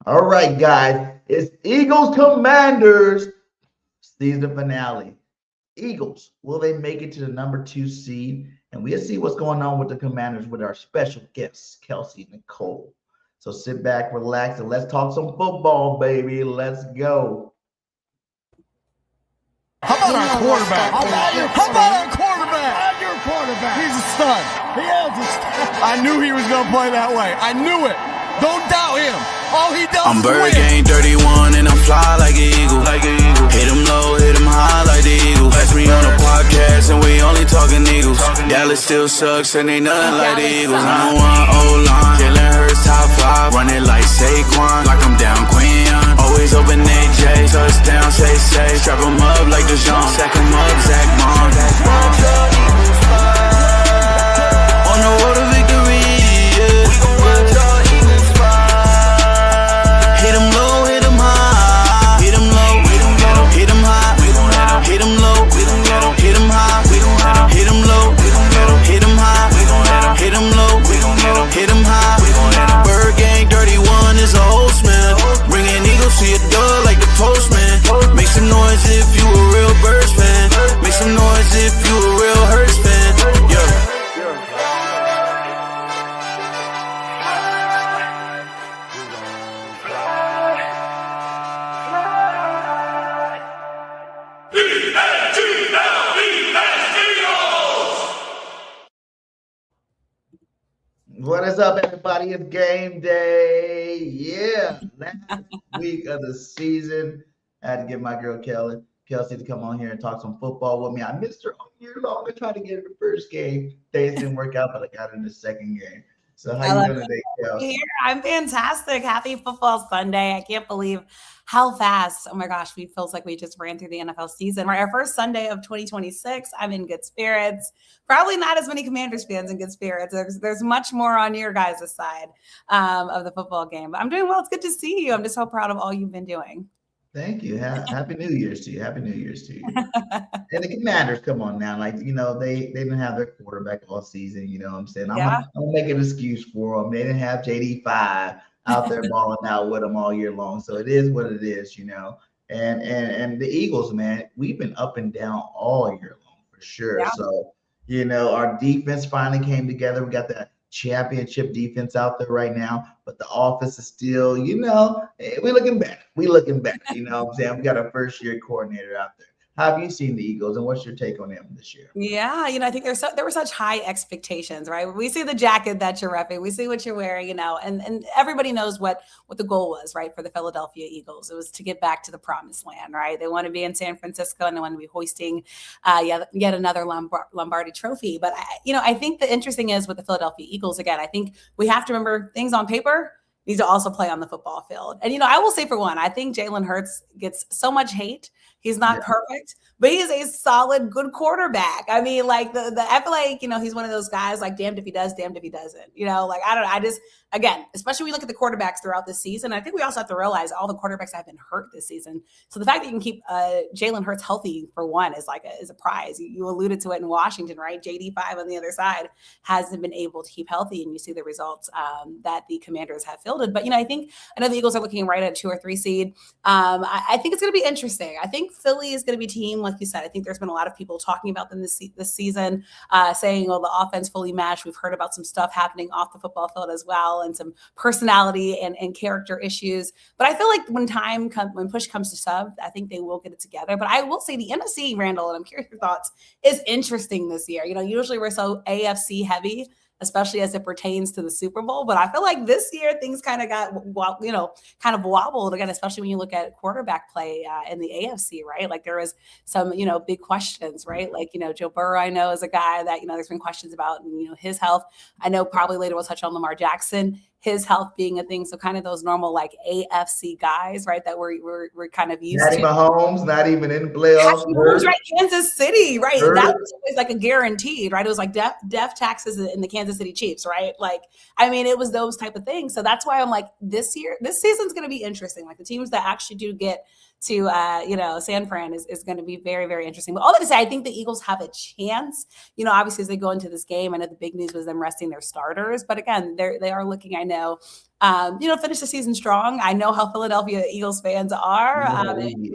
All right, guys. It's Eagles Commanders season finale. Eagles, will they make it to the number 2 seed? And we'll see what's going on with the Commanders with our special guests, Kelsey Nicole. So sit back, relax, and let's talk some football, baby. Let's go. How about our quarterback? How about our quarterback? I'm your quarterback. He's a stud. He is a stud. I knew he was going to play that way. I knew it. Don't doubt him. All he does I'm is win. BIRDGANG 31 and I'm fly like an eagle. Hit him low, hit him high like the eagle. Catch me on a podcast and we only talking Eagles. Dallas still sucks and ain't nothing like the Eagles. I'm one O-line, Jalen Hurts top 5. Run it like Saquon, like I'm down Queen. Always open AJ, touchdown, say. Strap him up like the Jean, sack him up, Zach Bond. On the road to victory, yeah. We gon' watch our Eagles fly. Hit him low, hit him high. Hit him low, hit him low, hit him high. We gon' let him hit him low, we gon' let him hit him high. We gon' let him hit him low, we gon' let him hit him high. We gon' let him hit him low, we gon' let him hit him high. We gon' let him. BIRDGANG 31 is a host man. Bringing Eagles to your door like the postman. Make some noise if you a real Birds fan. Make some noise if you a real Hurts fan. Yeah. What is up, everybody? It's game day. Yeah, last week of the season. I had to get my girl Kelsey to come on here and talk some football with me. I missed her all year long. I tried to get her the first game. Things didn't work out, but I got her in the second game. So how you doing today, Kelsey? I'm fantastic. Happy Football Sunday. I can't believe how fast, oh my gosh, it feels like we just ran through the NFL season. Right, our first Sunday of 2026. I'm in good spirits. Probably not as many Commanders fans in good spirits. There's much more on your guys' side of the football game. But I'm doing well. It's good to see you. I'm just so proud of all you've been doing. Thank you. Happy New Year's to you. Happy New Year's to you. And the Commanders, come on now. Like, they didn't have their quarterback all season. You know what I'm saying? I'm going to make an excuse for them. They didn't have JD5 out there balling out with them all year long. So it is what it is, And the Eagles, man, we've been up and down all year long for sure. Yeah. So, our defense finally came together. We got that championship defense out there right now, but the offense is still, we're looking better. You know what I'm saying? We got a first year coordinator out there. How have you seen the Eagles, and what's your take on them this year? Yeah, I think there were such high expectations, right? We see the jacket that you're repping, we see what you're wearing, and everybody knows what the goal was, right, for the Philadelphia Eagles. It was to get back to the promised land, right? They want to be in San Francisco, and they want to be hoisting yet another Lombardi trophy. But I think the interesting is with the Philadelphia Eagles, again, I think we have to remember things on paper need to also play on the football field. And, I will say for one, I think Jalen Hurts gets so much hate. He's not perfect, but he is a solid, good quarterback. I mean, like I feel like, he's one of those guys like damned if he does, damned if he doesn't, again, especially when we look at the quarterbacks throughout this season. I think we also have to realize all the quarterbacks have been hurt this season. So the fact that you can keep Jalen Hurts healthy for one is a prize. You alluded to it in Washington, right? JD5 on the other side hasn't been able to keep healthy, and you see the results that the Commanders have fielded. But, I know the Eagles are looking right at 2 or 3 seed. I think it's going to be interesting. I think Philly is going to be a team, like you said. I think there's been a lot of people talking about them this season, saying, the offense fully matched. We've heard about some stuff happening off the football field as well, and some personality and character issues. But I feel like when push comes to shove, I think they will get it together. But I will say the NFC, Randall, and I'm curious your thoughts, is interesting this year. Usually we're so AFC heavy, especially as it pertains to the Super Bowl. But I feel like this year things kind of got, kind of wobbled again, especially when you look at quarterback play in the AFC, right? Like there was some, big questions, right? Like, Joe Burrow, I know, is a guy that, there's been questions about, his health. I know probably later we'll touch on Lamar Jackson, his health being a thing. So kind of those normal like AFC guys, right, that we're kind of used to. Mahomes, not even in the playoffs. Mahomes, right? Kansas City, right? That was always like a guaranteed, right? It was like death taxes in the Kansas City Chiefs, right? Like, I mean, it was those type of things. So that's why I'm like, this season's going to be interesting. Like the teams that actually do get San Fran is going to be very, very interesting. But all that to say, I think the Eagles have a chance, obviously as they go into this game. I know the big news was them resting their starters, but again, they are looking, I know, finish the season strong. I know how Philadelphia Eagles fans are. You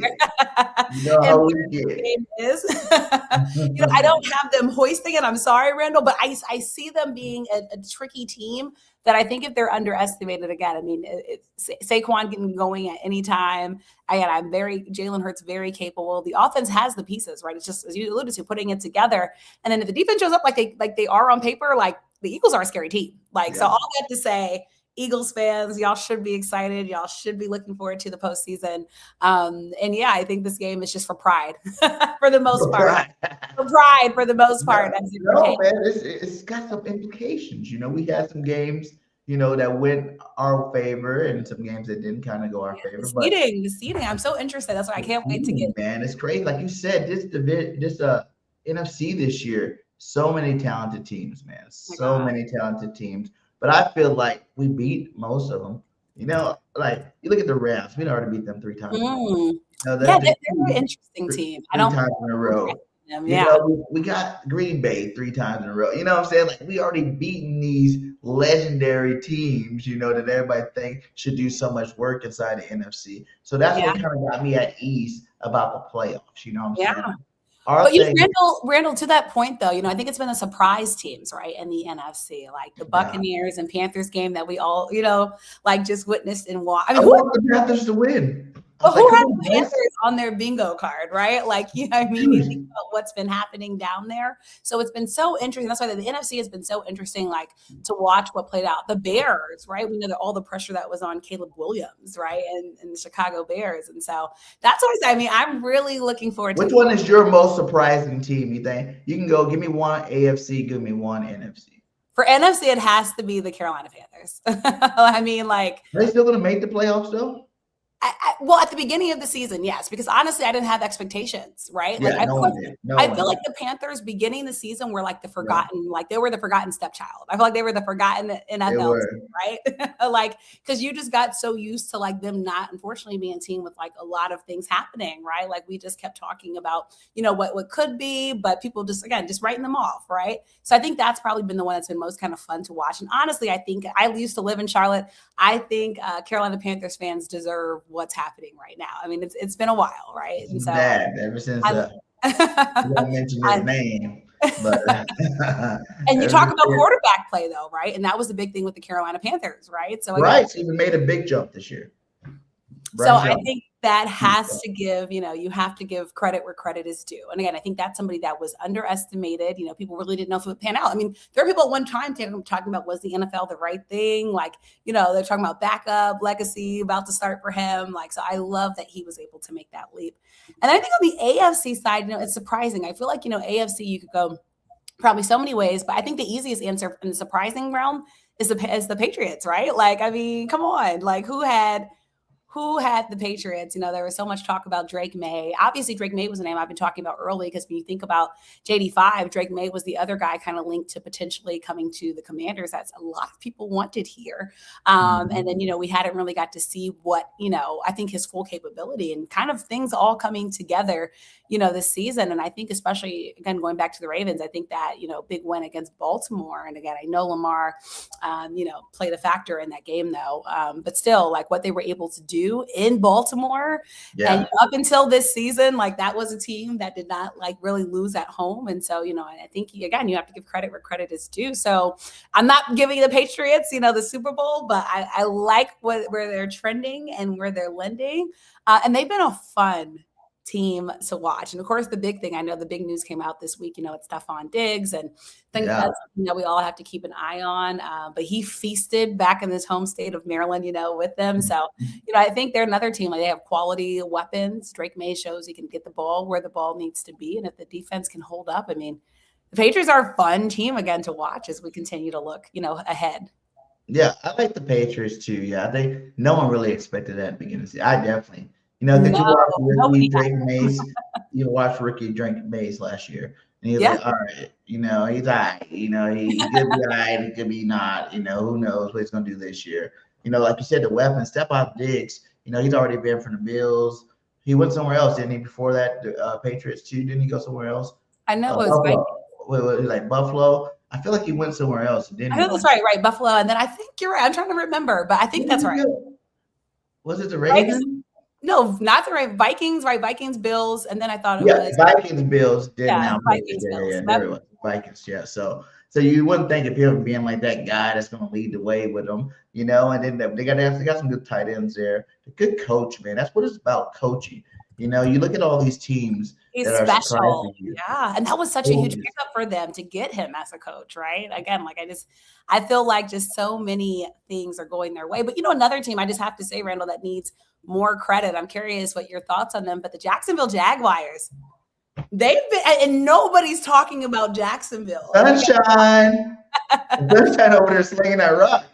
know how we get. Is. I don't have them hoisting it. I'm sorry, Randall, but I see them being a tricky team that I think if they're underestimated again, I mean, Saquon can going at any time. Again, Jalen Hurts very capable. The offense has the pieces, right? It's just, as you alluded to, putting it together. And then if the defense shows up like they are on paper, like the Eagles are a scary team. So all that to say, Eagles fans, y'all should be excited. Y'all should be looking forward to the postseason. I think this game is just for pride for the most part. For pride for the most part. No, man, it's got some implications. We had some games, that went our favor and some games that didn't kind of go our favor. The seeding. I'm so interested. That's why I can't wait to get. Man, it's crazy. Like you said, this NFC this year, so many talented teams, man. Many talented teams. But I feel like we beat most of them. Like you look at the Rams, we already beat them 3 times. They're an interesting team. Three times in a row. We got Green Bay 3 times in a row. You know what I'm saying? Like we already beaten these legendary teams, that everybody think should do so much work inside the NFC. So that's what kind of got me at ease about the playoffs. You know what I'm saying? But Randall, to that point though, I think it's been a surprise teams, right, in the NFC, like the Buccaneers and Panthers game that we all, just witnessed and watched. I want the Panthers to win. But who has the Panthers on their bingo card, right? You think about what's been happening down there. So it's been so interesting. That's why the NFC has been so interesting, to watch what played out. The Bears, right? We know that all the pressure that was on Caleb Williams, right? And the Chicago Bears. And so that's always, I'm really looking forward to. Which one is your most surprising team, you think? You can go, give me one AFC, give me one NFC. For NFC, it has to be the Carolina Panthers. Are they still going to make the playoffs though? Well, at the beginning of the season, yes, because honestly, I didn't have expectations, right? I feel like the Panthers beginning the season were like the forgotten, they were the forgotten stepchild. I feel like they were the forgotten NFL team, right? Because you just got so used to them not, unfortunately, being a team with a lot of things happening, right? We just kept talking about, what could be, but people just writing them off, right? So I think that's probably been the one that's been most kind of fun to watch. And honestly, I think I used to live in Charlotte. I think Carolina Panthers fans deserve what's happening right now. I mean, it's been a while, right? And so ever since you don't mention his name. But and you talk about quarterback play though, right? And that was the big thing with the Carolina Panthers, right? So so even made a big jump this year. I think that has to give, you have to give credit where credit is due. And again, I think that's somebody that was underestimated. People really didn't know if it would pan out. I mean, there are people at one time talking about, was the NFL the right thing? They're talking about backup, legacy about to start for him. So I love that he was able to make that leap. And I think on the AFC side, it's surprising. I feel like, AFC, you could go probably so many ways, but I think the easiest answer in the surprising realm is the Patriots, right? Come on, who had the Patriots? There was so much talk about Drake May. Obviously, Drake May was a name I've been talking about early because when you think about JD5, Drake May was the other guy kind of linked to potentially coming to the Commanders. That's a lot of people wanted here. And then, we hadn't really got to see what, I think his full capability and kind of things all coming together, this season. And I think especially, again, going back to the Ravens, I think that, big win against Baltimore. And again, I know Lamar, played a factor in that game though. But still, what they were able to do in Baltimore and up until this season, that was a team that did not really lose at home. And so, I think again, you have to give credit where credit is due. So I'm not giving the Patriots, the Super Bowl, but I like where they're trending and where they're lending. And they've been a fun team to watch. And of course, the big thing, I know the big news came out this week, it's Stephon Diggs, and I think that's something that we all have to keep an eye on. But he feasted back in his home state of Maryland, with them. So, I think they're another team. They have quality weapons. Drake May shows he can get the ball where the ball needs to be. And if the defense can hold up, I mean, the Patriots are a fun team again to watch as we continue to look, ahead. Yeah, I like the Patriots too. Yeah, I think no one really expected that at the beginning of the season. I definitely. You watched Ricky Drake Mays last year, and he's like, all right, he's all right. He could be all right, he could be not. Who knows what he's going to do this year. Like you said, the weapons, Stephon Diggs, he's already been from the Bills, He went somewhere else, didn't he? Before that, Patriots too. Didn't he go somewhere else? I know it was Buffalo. Like Buffalo. I feel like he went somewhere else. Didn't I he? know that's right, Buffalo. And then I think you're right. I'm trying to remember, but I think that's right. Was it the Ravens? No, not the right Vikings, right? Vikings, Bills, and then I thought it was Vikings, Bills did now. Vikings, Bills. Yeah, there it was. Vikings, yeah. So you wouldn't think of him being like that guy that's going to lead the way with them, you know. And then they got some good tight ends there. A good coach, man. That's what it's about, coaching. You know, you look at all these teams. He's special. Yeah. And that was such a huge pickup for them to get him as a coach, right? Again, like I feel like just so many things are going their way. But, you know, another team I just have to say, Randall, that needs more credit. I'm curious what your thoughts on them, but the Jacksonville Jaguars, they've been, and nobody's talking about Jacksonville. Sunshine. Sunshine over there slinging that rock.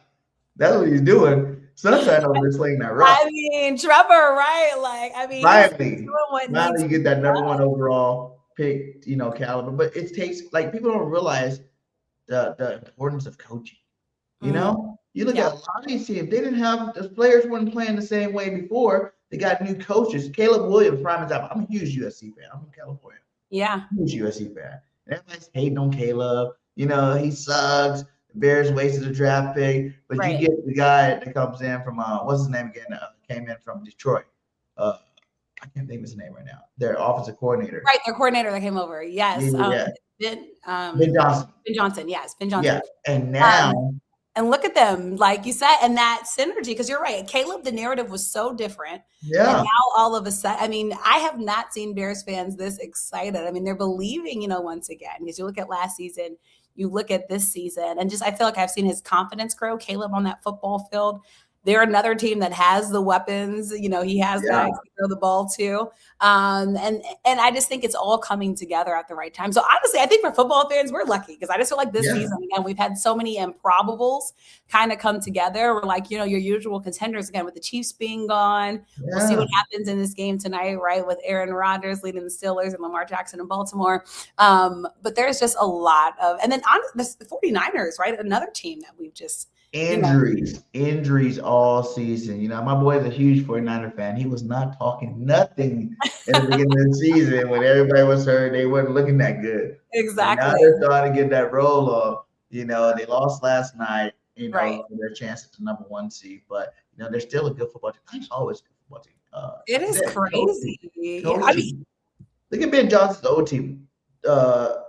That's what he's doing. Sunshine over there slinging that rock. I mean, Trevor, right? Like, I mean, finally you get that number 1 overall pick, you know, caliber. But it takes, like, people don't realize the importance of coaching. You know, you look at a lot of these teams, they didn't have, the players weren't playing the same way before. They got new coaches. Caleb Williams, prime example. I'm a huge USC fan. I'm from California. Yeah. Huge USC fan. And everybody's hating on Caleb. You know, he sucks. The Bears wasted a draft pick. But you get the guy that comes in from, what's his name again? Came in from Detroit. I can't think of his name right now. Their offensive coordinator. Right, their coordinator that came over. Yes. Ben Johnson. Ben Johnson, yes. Ben Johnson. Yeah. And now. And look at them, like you said, and that synergy, because you're right. Caleb, the narrative was so different. Yeah. And now all of a sudden, I mean, I have not seen Bears fans this excited. I mean, they're believing, you know, once again, because you look at last season, you look at this season, and just I feel like I've seen his confidence grow. Caleb on that football field. They're another team that has the weapons. You know, he has guys to throw the ball to. And I just think it's all coming together at the right time. So honestly, I think for football fans, we're lucky because I just feel like this season, again, we've had so many improbables kind of come together. We're like, you know, your usual contenders again with the Chiefs being gone. We'll see what happens in this game tonight, right? With Aaron Rodgers leading the Steelers and Lamar Jackson in Baltimore. But there's just a lot of, and then on the 49ers, right? Another team that we've just, Injuries all season. You know, my boy is a huge 49er fan. He was not talking nothing in the beginning of the season when everybody was hurt. They weren't looking that good. Exactly. And now they're starting to get that roll off. You know, they lost last night, you know, for their chance at the number 1 seed. But, you know, they're still a good football team. It's always a good football team. It is crazy. I mean, look at Ben Johnson's old team.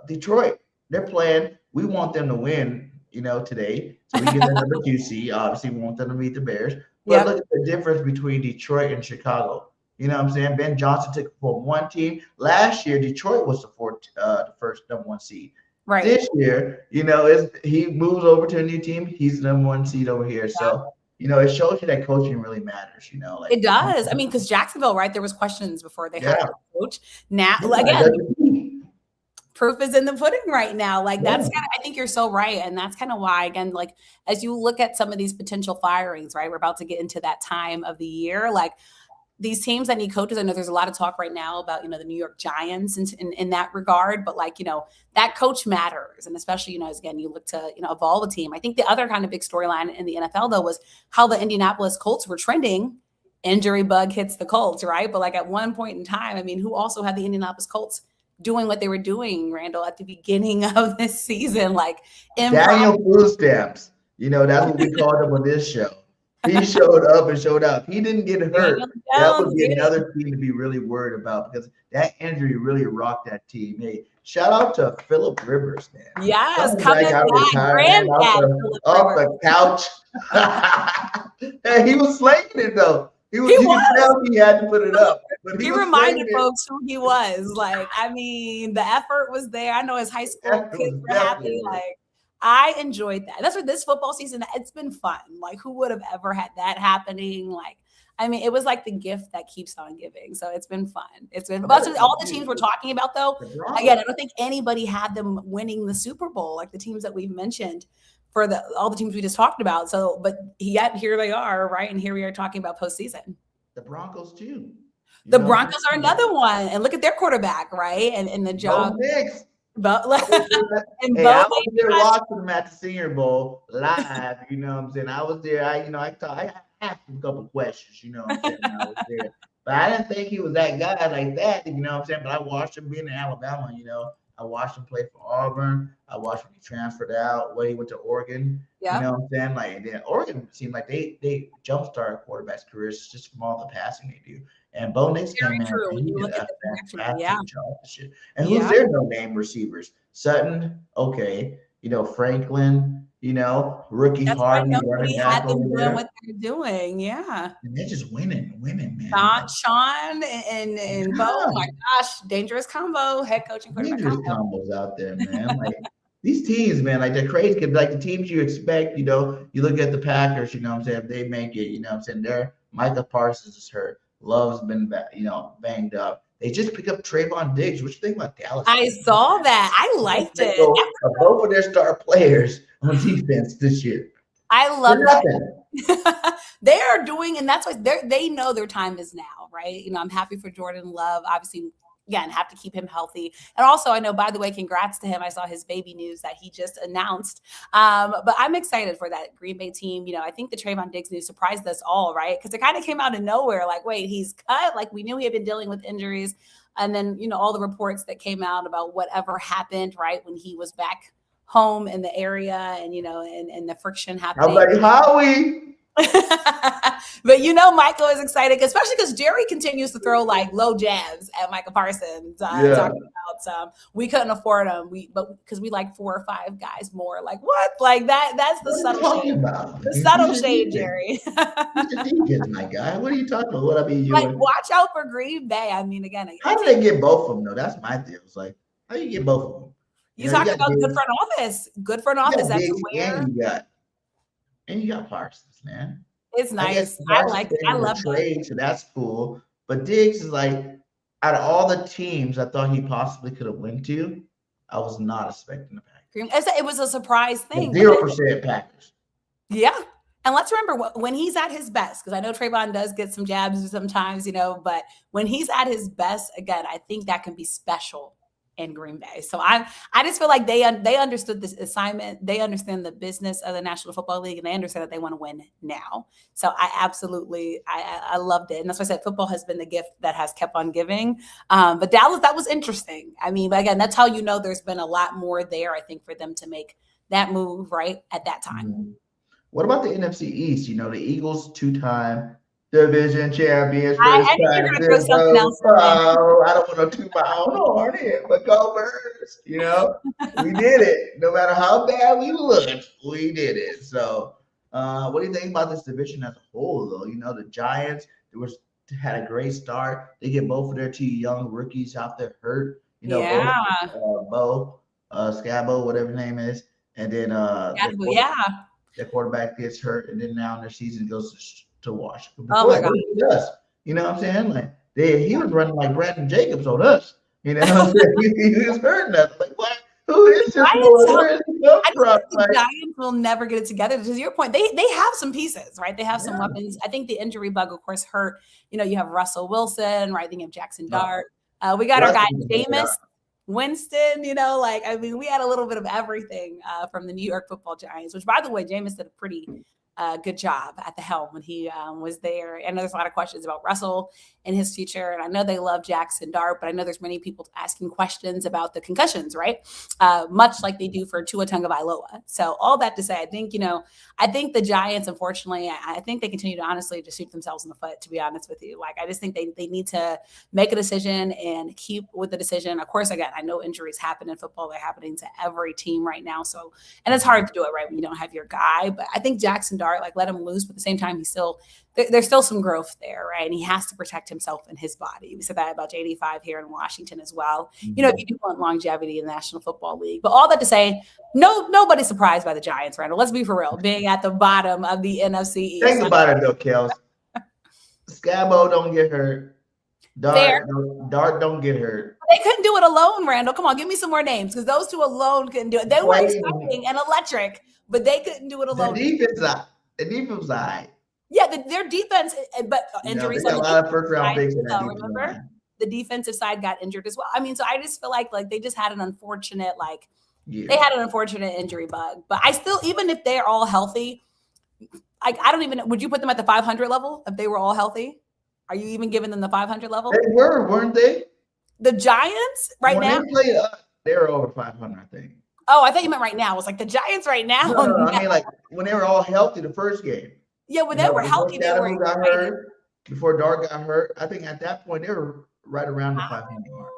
Detroit, they're playing. We want them to win, you know, today. So we get the number 2 seed. Obviously, we want them to beat the Bears. But look at the difference between Detroit and Chicago. You know what I'm saying? Ben Johnson took from one team. Last year, Detroit was the first number 1 seed. Right. This year, you know, he moves over to a new team. He's the number 1 seed over here. So, you know, it shows you that coaching really matters, you know. Like, it does. I mean, because Jacksonville, right, there was questions before they hired a coach. Now, again, proof is in the pudding right now. Like that's kind of, I think you're so right. And that's kind of why, again, like as you look at some of these potential firings, right, we're about to get into that time of the year, like these teams that need coaches. I know there's a lot of talk right now about, you know, the New York Giants in that regard, but like, you know, that coach matters. And especially, you know, as again, you look to, you know, evolve a team. I think the other kind of big storyline in the NFL though, was how the Indianapolis Colts were trending. Injury bug hits the Colts, right? But like at one point in time, I mean, who also had the Indianapolis Colts doing what they were doing, Randall, at the beginning of this season? Like Daniel Food Stamps. You know, that's what we called him on this show. He showed up and showed out. If he didn't get hurt, that would be another team to be really worried about because that injury really rocked that team. Hey, shout out to Phillip Rivers, man. Yes, coming back, granddad off the couch. Hey, he was slinging it though. You could tell he had to put it up. But he reminded folks who he was. Like, I mean, the effort was there. I know his high school kids were happy. Like, I enjoyed that. That's what this football season, it's been fun. Like, who would have ever had that happening? Like, I mean, it was like the gift that keeps on giving. So it's been fun. It's been all the teams we're talking about, though. Again, I don't think anybody had them winning the Super Bowl, like the teams that we've mentioned for all the teams we just talked about. So, but yet here they are, right? And here we are talking about postseason. The Broncos too. The Broncos are another one, and look at their quarterback, right? And the job. But I was there watching them at the Senior Bowl live. You know what I'm saying? I was there. I asked a couple questions. You know what I'm saying? I was there. But I didn't think he was that guy like that, you know what I'm saying? But I watched him being in Alabama, you know. I watched him play for Auburn. I watched when he transferred out, when he went to Oregon. You know what I'm saying? Like, and then Oregon seemed like they jumpstart quarterbacks' careers just from all the passing they do. And Bo Nix came in true. and When he you did look a at the connection, fantastic job and shit. And who's their no-name receivers? Sutton, okay. You know, Franklin, you know, rookie That's why Harvey nobody running had back them over doing there. what they're doing. Yeah. And they're just winning, man. Like, Sean and Bo, oh my gosh, dangerous combo, head coaching quarterback dangerous combo. combos out there, man. Like these teams, man, like they're crazy. Like the teams you expect, you know, you look at the Packers, you know what I'm saying? If they make it, you know what I'm saying? They're Micah Parsons is hurt. Love's been, you know, banged up. They just pick up Trayvon Diggs. What you think about Dallas? I saw that. I liked it. Both of their star players on defense this year. I love that. They are doing, and that's why they know their time is now, right? You know, I'm happy for Jordan Love. Obviously, again, have to keep him healthy. And also, I know, by the way, congrats to him. I saw his baby news that he just announced. But I'm excited for that Green Bay team. You know, I think the Trayvon Diggs news surprised us all, right? Because it kind of came out of nowhere. Like, wait, he's cut. Like, we knew he had been dealing with injuries. And then, you know, all the reports that came out about whatever happened, right, when he was back home in the area and, you know, and the friction happening. How about Howie? But you know, Michael is excited, especially because Jerry continues to throw like low jabs at Micah Parsons, talking about we couldn't afford him, but because we like 4 or 5 guys more. Like what? Like that's the subtle shade. The subtle shade, Jerry. He's the defense, my guy. What are you talking about? What I mean, like watch out for Green Bay. I mean, again, how do they get both of them though? That's my deal. It's like how do you get both of them? You talk about good front office. Good front office. That's where and you got Parsons, man. It's nice. I love trade, that. so that's cool. But Diggs is like, out of all the teams I thought he possibly could have went to, I was not expecting the Packers. It was a surprise thing. 0% Packers. Yeah. And let's remember when he's at his best, because I know Trayvon does get some jabs sometimes, you know, but when he's at his best, again, I think that can be special in Green Bay. So I just feel like they understood this assignment. They understand the business of the National Football League, and they understand that they want to win now. So I loved it. And that's why I said football has been the gift that has kept on giving. But Dallas, that was interesting. I mean, but again, that's how you know there's been a lot more there, I think, for them to make that move right at that time. Mm-hmm. What about the NFC East? You know, the Eagles 2-time division champions. I think you're going to throw something else. I don't want to toot my own horn here, but go Birds. You know, we did it. No matter how bad we looked, we did it. So, what do you think about this division as a whole, though? You know, the Giants had a great start. They get both of their 2 young rookies out there hurt. You know, Bo, Scabo, whatever his name is, and then their quarterback gets hurt, and then now their season goes to Washington. Oh my God! You know what I'm saying? Like he was running like Brandon Jacobs on us. You know what I'm saying? He was hurting us. Like what? Who is this? The Giants will never get it together. To your point, they have some pieces, right? They have some weapons. I think the injury bug, of course, hurt. You know, you have Russell Wilson, right? Then you have Jackson Dart. We got our guy Jameis Winston. You know, like I mean, we had a little bit of everything from the New York Football Giants. Which, by the way, Jameis did a pretty good job at the helm when he was there. And there's a lot of questions about Russell and his future. And I know they love Jackson Dart, but I know there's many people asking questions about the concussions, right? Much like they do for Tua Tagovailoa. So all that to say, I think, you know, I think the Giants, unfortunately, I think they continue to honestly just shoot themselves in the foot, to be honest with you. Like, I just think they need to make a decision and keep with the decision. Of course, again, I know injuries happen in football. They're happening to every team right now. So, and it's hard to do it, right, when you don't have your guy. But I think Jackson Dart, like, let him loose, but at the same time, there's still some growth there, right? And he has to protect himself and his body. We said that about JD5 here in Washington as well. Mm-hmm. You know, if you do want longevity in the National Football League. But all that to say, nobody's surprised by the Giants, Randall. Let's be for real, being at the bottom of the NFC East. Think about it, though, Kels. Scabo don't get hurt. Dart don't get hurt. They couldn't do it alone, Randall. Come on, give me some more names, because those two alone couldn't do it. They were exciting and electric, but they couldn't do it alone. The defense was all right. Yeah, their defense, but injuries. They got a lot of first-round picks in that remember, the defensive side got injured as well. I mean, so I just feel like they just had an unfortunate, they had an unfortunate injury bug. But I still, even if they're all healthy, I don't even. Would you put them at the 500 level if they were all healthy? Are you even giving them the 500 level? They were, weren't they? The Giants right when now? They played they were over 500, I think. Oh, I thought you meant right now. It was like the Giants right now. No, I mean like when they were all healthy the first game. Yeah, when they were healthy, they were got hurt, before Dart got hurt. I think at that point they were right around the 500 mark.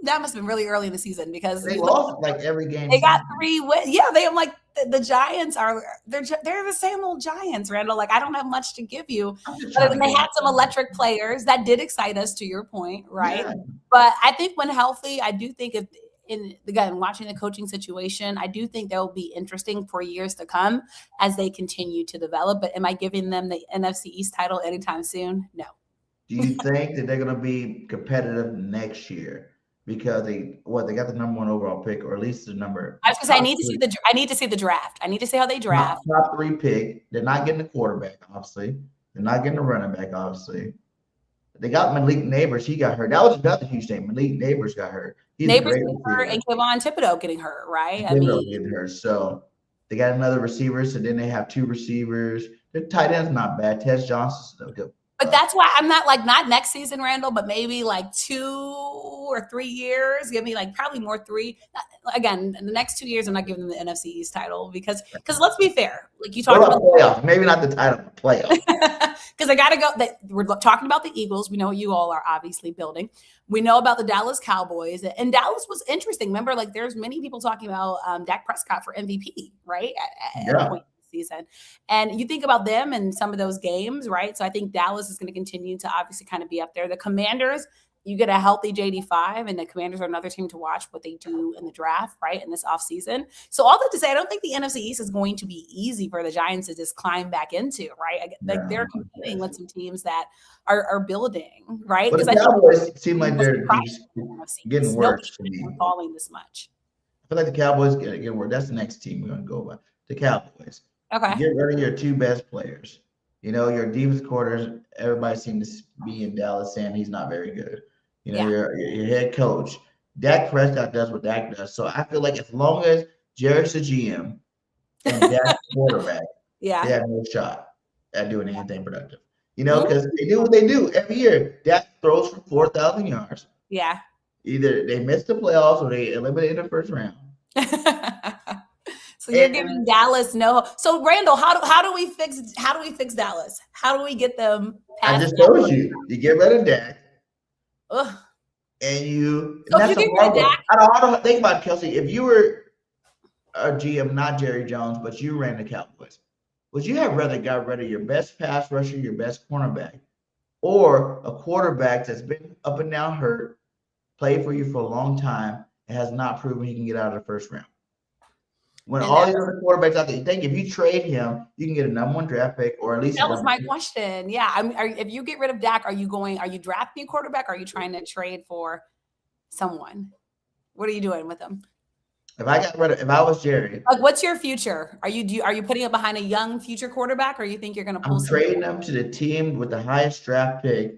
That must have been really early in the season because they lost like every game. They got 3 wins. Yeah, they like the Giants are they're the same old Giants, Randall. Like I don't have much to give you, but they had some electric players that did excite us. To your point, right? Yeah. But I think when healthy, I do think again watching the coaching situation, I do think that will be interesting for years to come as they continue to develop. But am I giving them the NFC East title anytime soon? No. Do you think that they're going to be competitive next year? Because they got the number 1 overall pick, or at least the number. I was gonna say I need to see the draft. I need to see how they draft. Top 3 pick. They're not getting the quarterback, obviously. They're not getting the running back, obviously. They got Malik Neighbors. He got hurt. That was another huge thing. Malik Neighbors got hurt. Neighbors getting hurt and Kevon Thibodeau getting hurt, right? Getting hurt. So they got another receiver. So then they have 2 receivers. Their tight end's not bad. Tez Johnson's good. But that's why I'm not next season, Randall, but maybe like 2 or 3 years. Give me like probably more 3. Again, in the next 2 years, I'm not giving them the NFC East title because let's be fair. Like you talked about playoff, maybe not the title, but playoff. Because I got to go. We're talking about the Eagles. We know you all are obviously building. We know about the Dallas Cowboys, and Dallas was interesting. Remember, like there's many people talking about Dak Prescott for MVP, right? At a point. Season. And you think about them and some of those games, right? So I think Dallas is going to continue to obviously kind of be up there. The Commanders, you get a healthy JD5, and the Commanders are another team to watch what they do in the draft, right? In this offseason. So all that to say, I don't think the NFC East is going to be easy for the Giants to just climb back into, right? Like they're competing with some teams that are building, right? But the Cowboys seem like they're getting worse. Falling this much. I feel like the Cowboys getting worse. That's the next team we're going to go by. The Cowboys. Okay. Get rid of your 2 best players. You know, your defense quarters, everybody seems to be in Dallas saying he's not very good. You know, your head coach. Dak Prescott does what Dak does. So I feel like as long as Jared's the GM and Dak's quarterback, they have no shot at doing anything productive. You know, because they do what they do every year. Dak throws for 4,000 yards. Yeah. Either they miss the playoffs or they eliminate in the first round. So you're giving Dallas no. So Randall, how do we fix Dallas? How do we get them past? I just told you get rid of Dak. Ugh. And you. So if you get rid of Dak, I don't think about Kelsey. If you were a GM, not Jerry Jones, but you ran the Cowboys, would you have rather got rid of your best pass rusher, your best cornerback, or a quarterback that's been up and down hurt, played for you for a long time, and has not proven he can get out of the first round? When all these other quarterbacks out there, you think if you trade him, you can get a number 1 draft pick, or at least that was my question. Yeah, if you get rid of Dak, are you drafting a quarterback? Or are you trying to trade for someone? What are you doing with them? If I was Jerry, like, what's your future? Are you putting it behind a young future quarterback, or you think you're going to pull? I'm trading them to the team with the highest draft pick,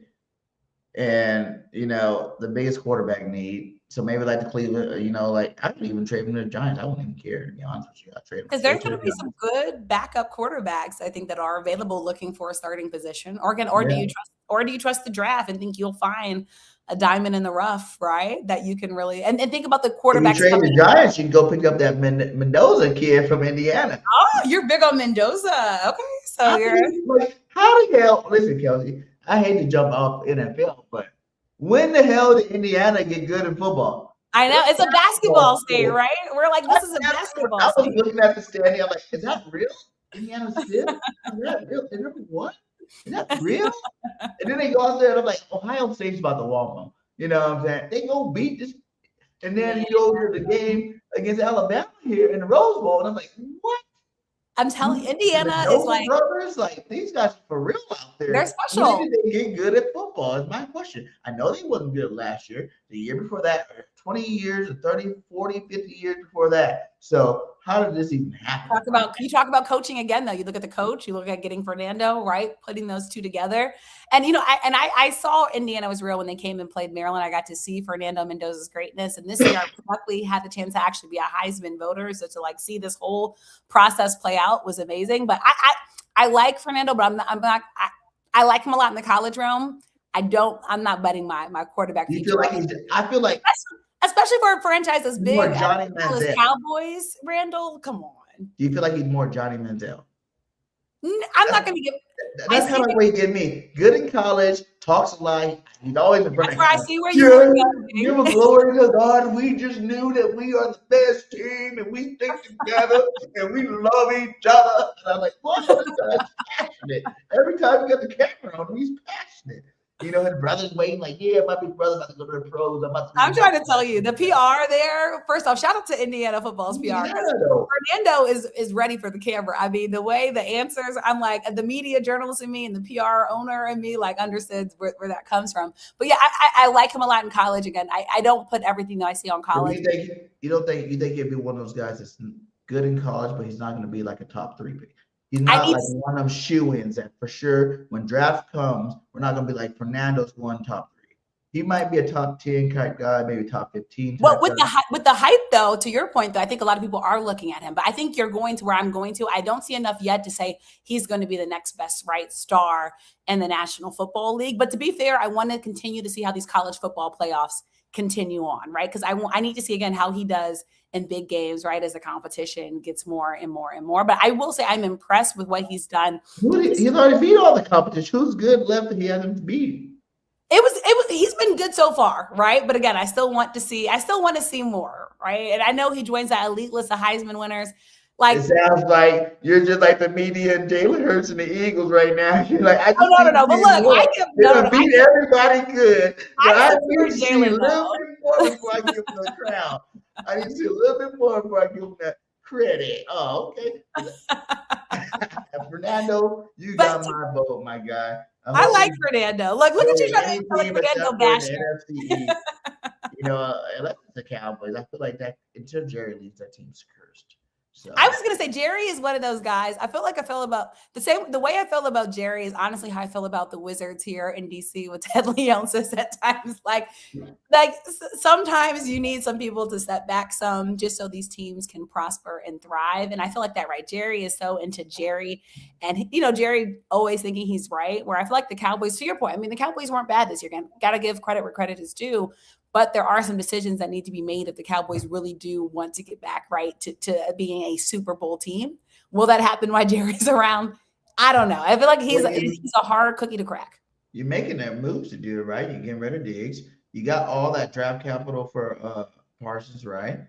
and the biggest quarterback need. So maybe like the Cleveland, like I could even trade them to the Giants. I wouldn't even care, to be honest with you. I trade them because there's going to be some good backup quarterbacks, I think, that are available looking for a starting position. Or do you trust the draft and think you'll find a diamond in the rough, right? That you can really and think about the quarterbacks. If you trade the Giants, you can go pick up that Mendoza kid from Indiana. Oh, you're big on Mendoza. Okay, so how the hell? Listen, Kelsey, I hate to jump off NFL, but when the hell did Indiana get good in football? I know. It's a basketball state, right? We're like, this is a basketball state. I was looking at the standing. I'm like, is that real? Indiana still? Is that real? Is that what? Is that real? And then they go out there and I'm like, Ohio State's about to walk them. You know what I'm saying? They go beat this. And then you go to the game against Alabama here in the Rose Bowl. And I'm like, what? I'm telling you, Indiana is like brothers, like these guys for real out there. They're special. When did they get good at football? Is my question. I know they wasn't good last year, the year before that, 20 years, 30, 40, 50 years before that. So how did this even happen? You talk about coaching again, though. You look at the coach, you look at getting Fernando, right? Putting those two together. And, I saw Indiana was real when they came and played Maryland. I got to see Fernando Mendoza's greatness. And this year, I luckily had the chance to actually be a Heisman voter. So to see this whole process play out was amazing. But I like Fernando, but I like him a lot in the college realm. I'm not betting my quarterback Do you future. feel like I feel like especially for a franchise as big more as Johnny Dallas Manziel. Cowboys, Randall, come on. Do you feel like he's more Johnny Manziel? I'm not going to give. That's kind of the way he get me. Good in college, talks a lot. He's always in front of I see where you were going. Give a glory to God. We just knew that we are the best team and we stick together and we love each other. And I'm like, what? This guy's passionate. Every time he got the camera on him, he's passionate. You know, his brother's waiting, like, yeah, my big brother's about to go to the pros. I'm trying to tell you, the PR there, first off, shout out to Indiana football's PR. Yeah, Fernando is ready for the camera. I mean, the way the answers, I'm like, the media journalist in me and the PR owner in me, like, understood where that comes from. But yeah, I like him a lot in college. Again, I don't put everything that I see on college. You think he'd be one of those guys that's good in college, but he's not going to be like a top 3 pick. He's not like one of them shoe-ins that for sure when draft comes, we're not going to be like Fernando's going top 3. He might be a top 10 type guy, maybe top 15. Well, with the hype though, to your point though, I think a lot of people are looking at him. But I think you're going to where I'm going to. I don't see enough yet to say he's going to be the next best star in the National Football League. But to be fair, I want to continue to see how these college football playoffs continue on, right? Because I need to see again how he does in big games, right? As the competition gets more and more and more. But I will say I'm impressed with what he's done. He's already beat all the competition. Who's good left that he hasn't beat? He's been good so far, right? But again, I still want to see more, right? And I know he joins that elite list of Heisman winners. Like, it sounds like you're just like the media and Jalen Hurts and the Eagles right now. You're like, I just no. But look, beat everybody good. I need to see a Jalen little bit more before I give him the crown. I need to see a little bit more before I give him that credit. Oh, okay. Fernando, you got my vote, my guy. I like Fernando. Look at you trying to like Fernando basher. You know, unless it's the Cowboys, I feel like that until Jerry leaves, that team's cursed. So. I was going to say Jerry is one of those guys. I feel about the way I feel about Jerry is honestly how I feel about the Wizards here in DC with Ted Leonsis at times. Like sometimes you need some people to step back some just so these teams can prosper and thrive. And I feel like that, right? Jerry is so into Jerry and, Jerry always thinking he's right, where I feel like the Cowboys, to your point, I mean, the Cowboys weren't bad this year. Again, got to give credit where credit is due. But there are some decisions that need to be made if the Cowboys really do want to get back right to being a Super Bowl team. Will that happen while Jerry's around? I don't know. I feel like he's a hard cookie to crack. You're making that moves to do it, right? You're getting rid of Diggs. You got all that draft capital for Parsons, right?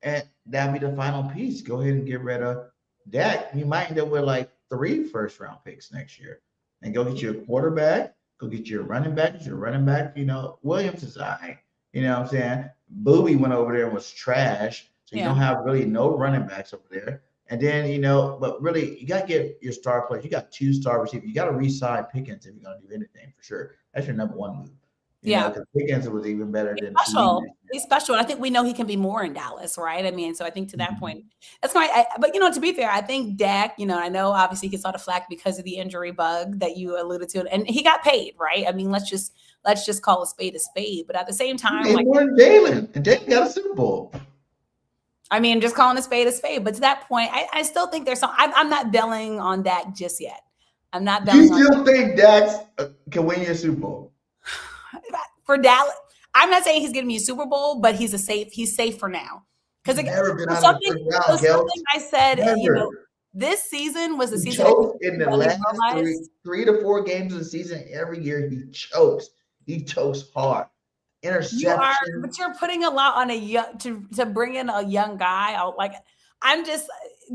And that'd be the final piece. Go ahead and get rid of Dak. You might end up with like 3 first-round picks next year. And go get you a quarterback. Go get your running back. Williams is all right. You know what I'm saying? Booby went over there and was trash. So you don't have really no running backs over there. And then, but really, you got to get your star players. You got 2 star receivers. You got to re-sign Pickens if you're going to do anything for sure. That's your number 1 move. Because Pickens was even better than He's special. And I think we know he can be more in Dallas, right? I mean, so I think to that point, that's fine. But, to be fair, I think Dak, I know obviously he gets a lot of flack because of the injury bug that you alluded to. And he got paid, right? I mean, let's just call a spade a spade. But at the same time, like Jalen, and Jalen got a Super Bowl. I mean, just calling a spade. But to that point, I still think there's some. I'm not belling on Dak just yet. I'm not belling. You still think Dak can win your Super Bowl? For Dallas, I'm not saying he's giving me a Super Bowl, but he's safe for now. Because something I said, this season was the season. In the last 3 to 4 games of the season, every year he chokes. He chokes hard. Interception. But you're putting a lot on a young to bring in a young guy.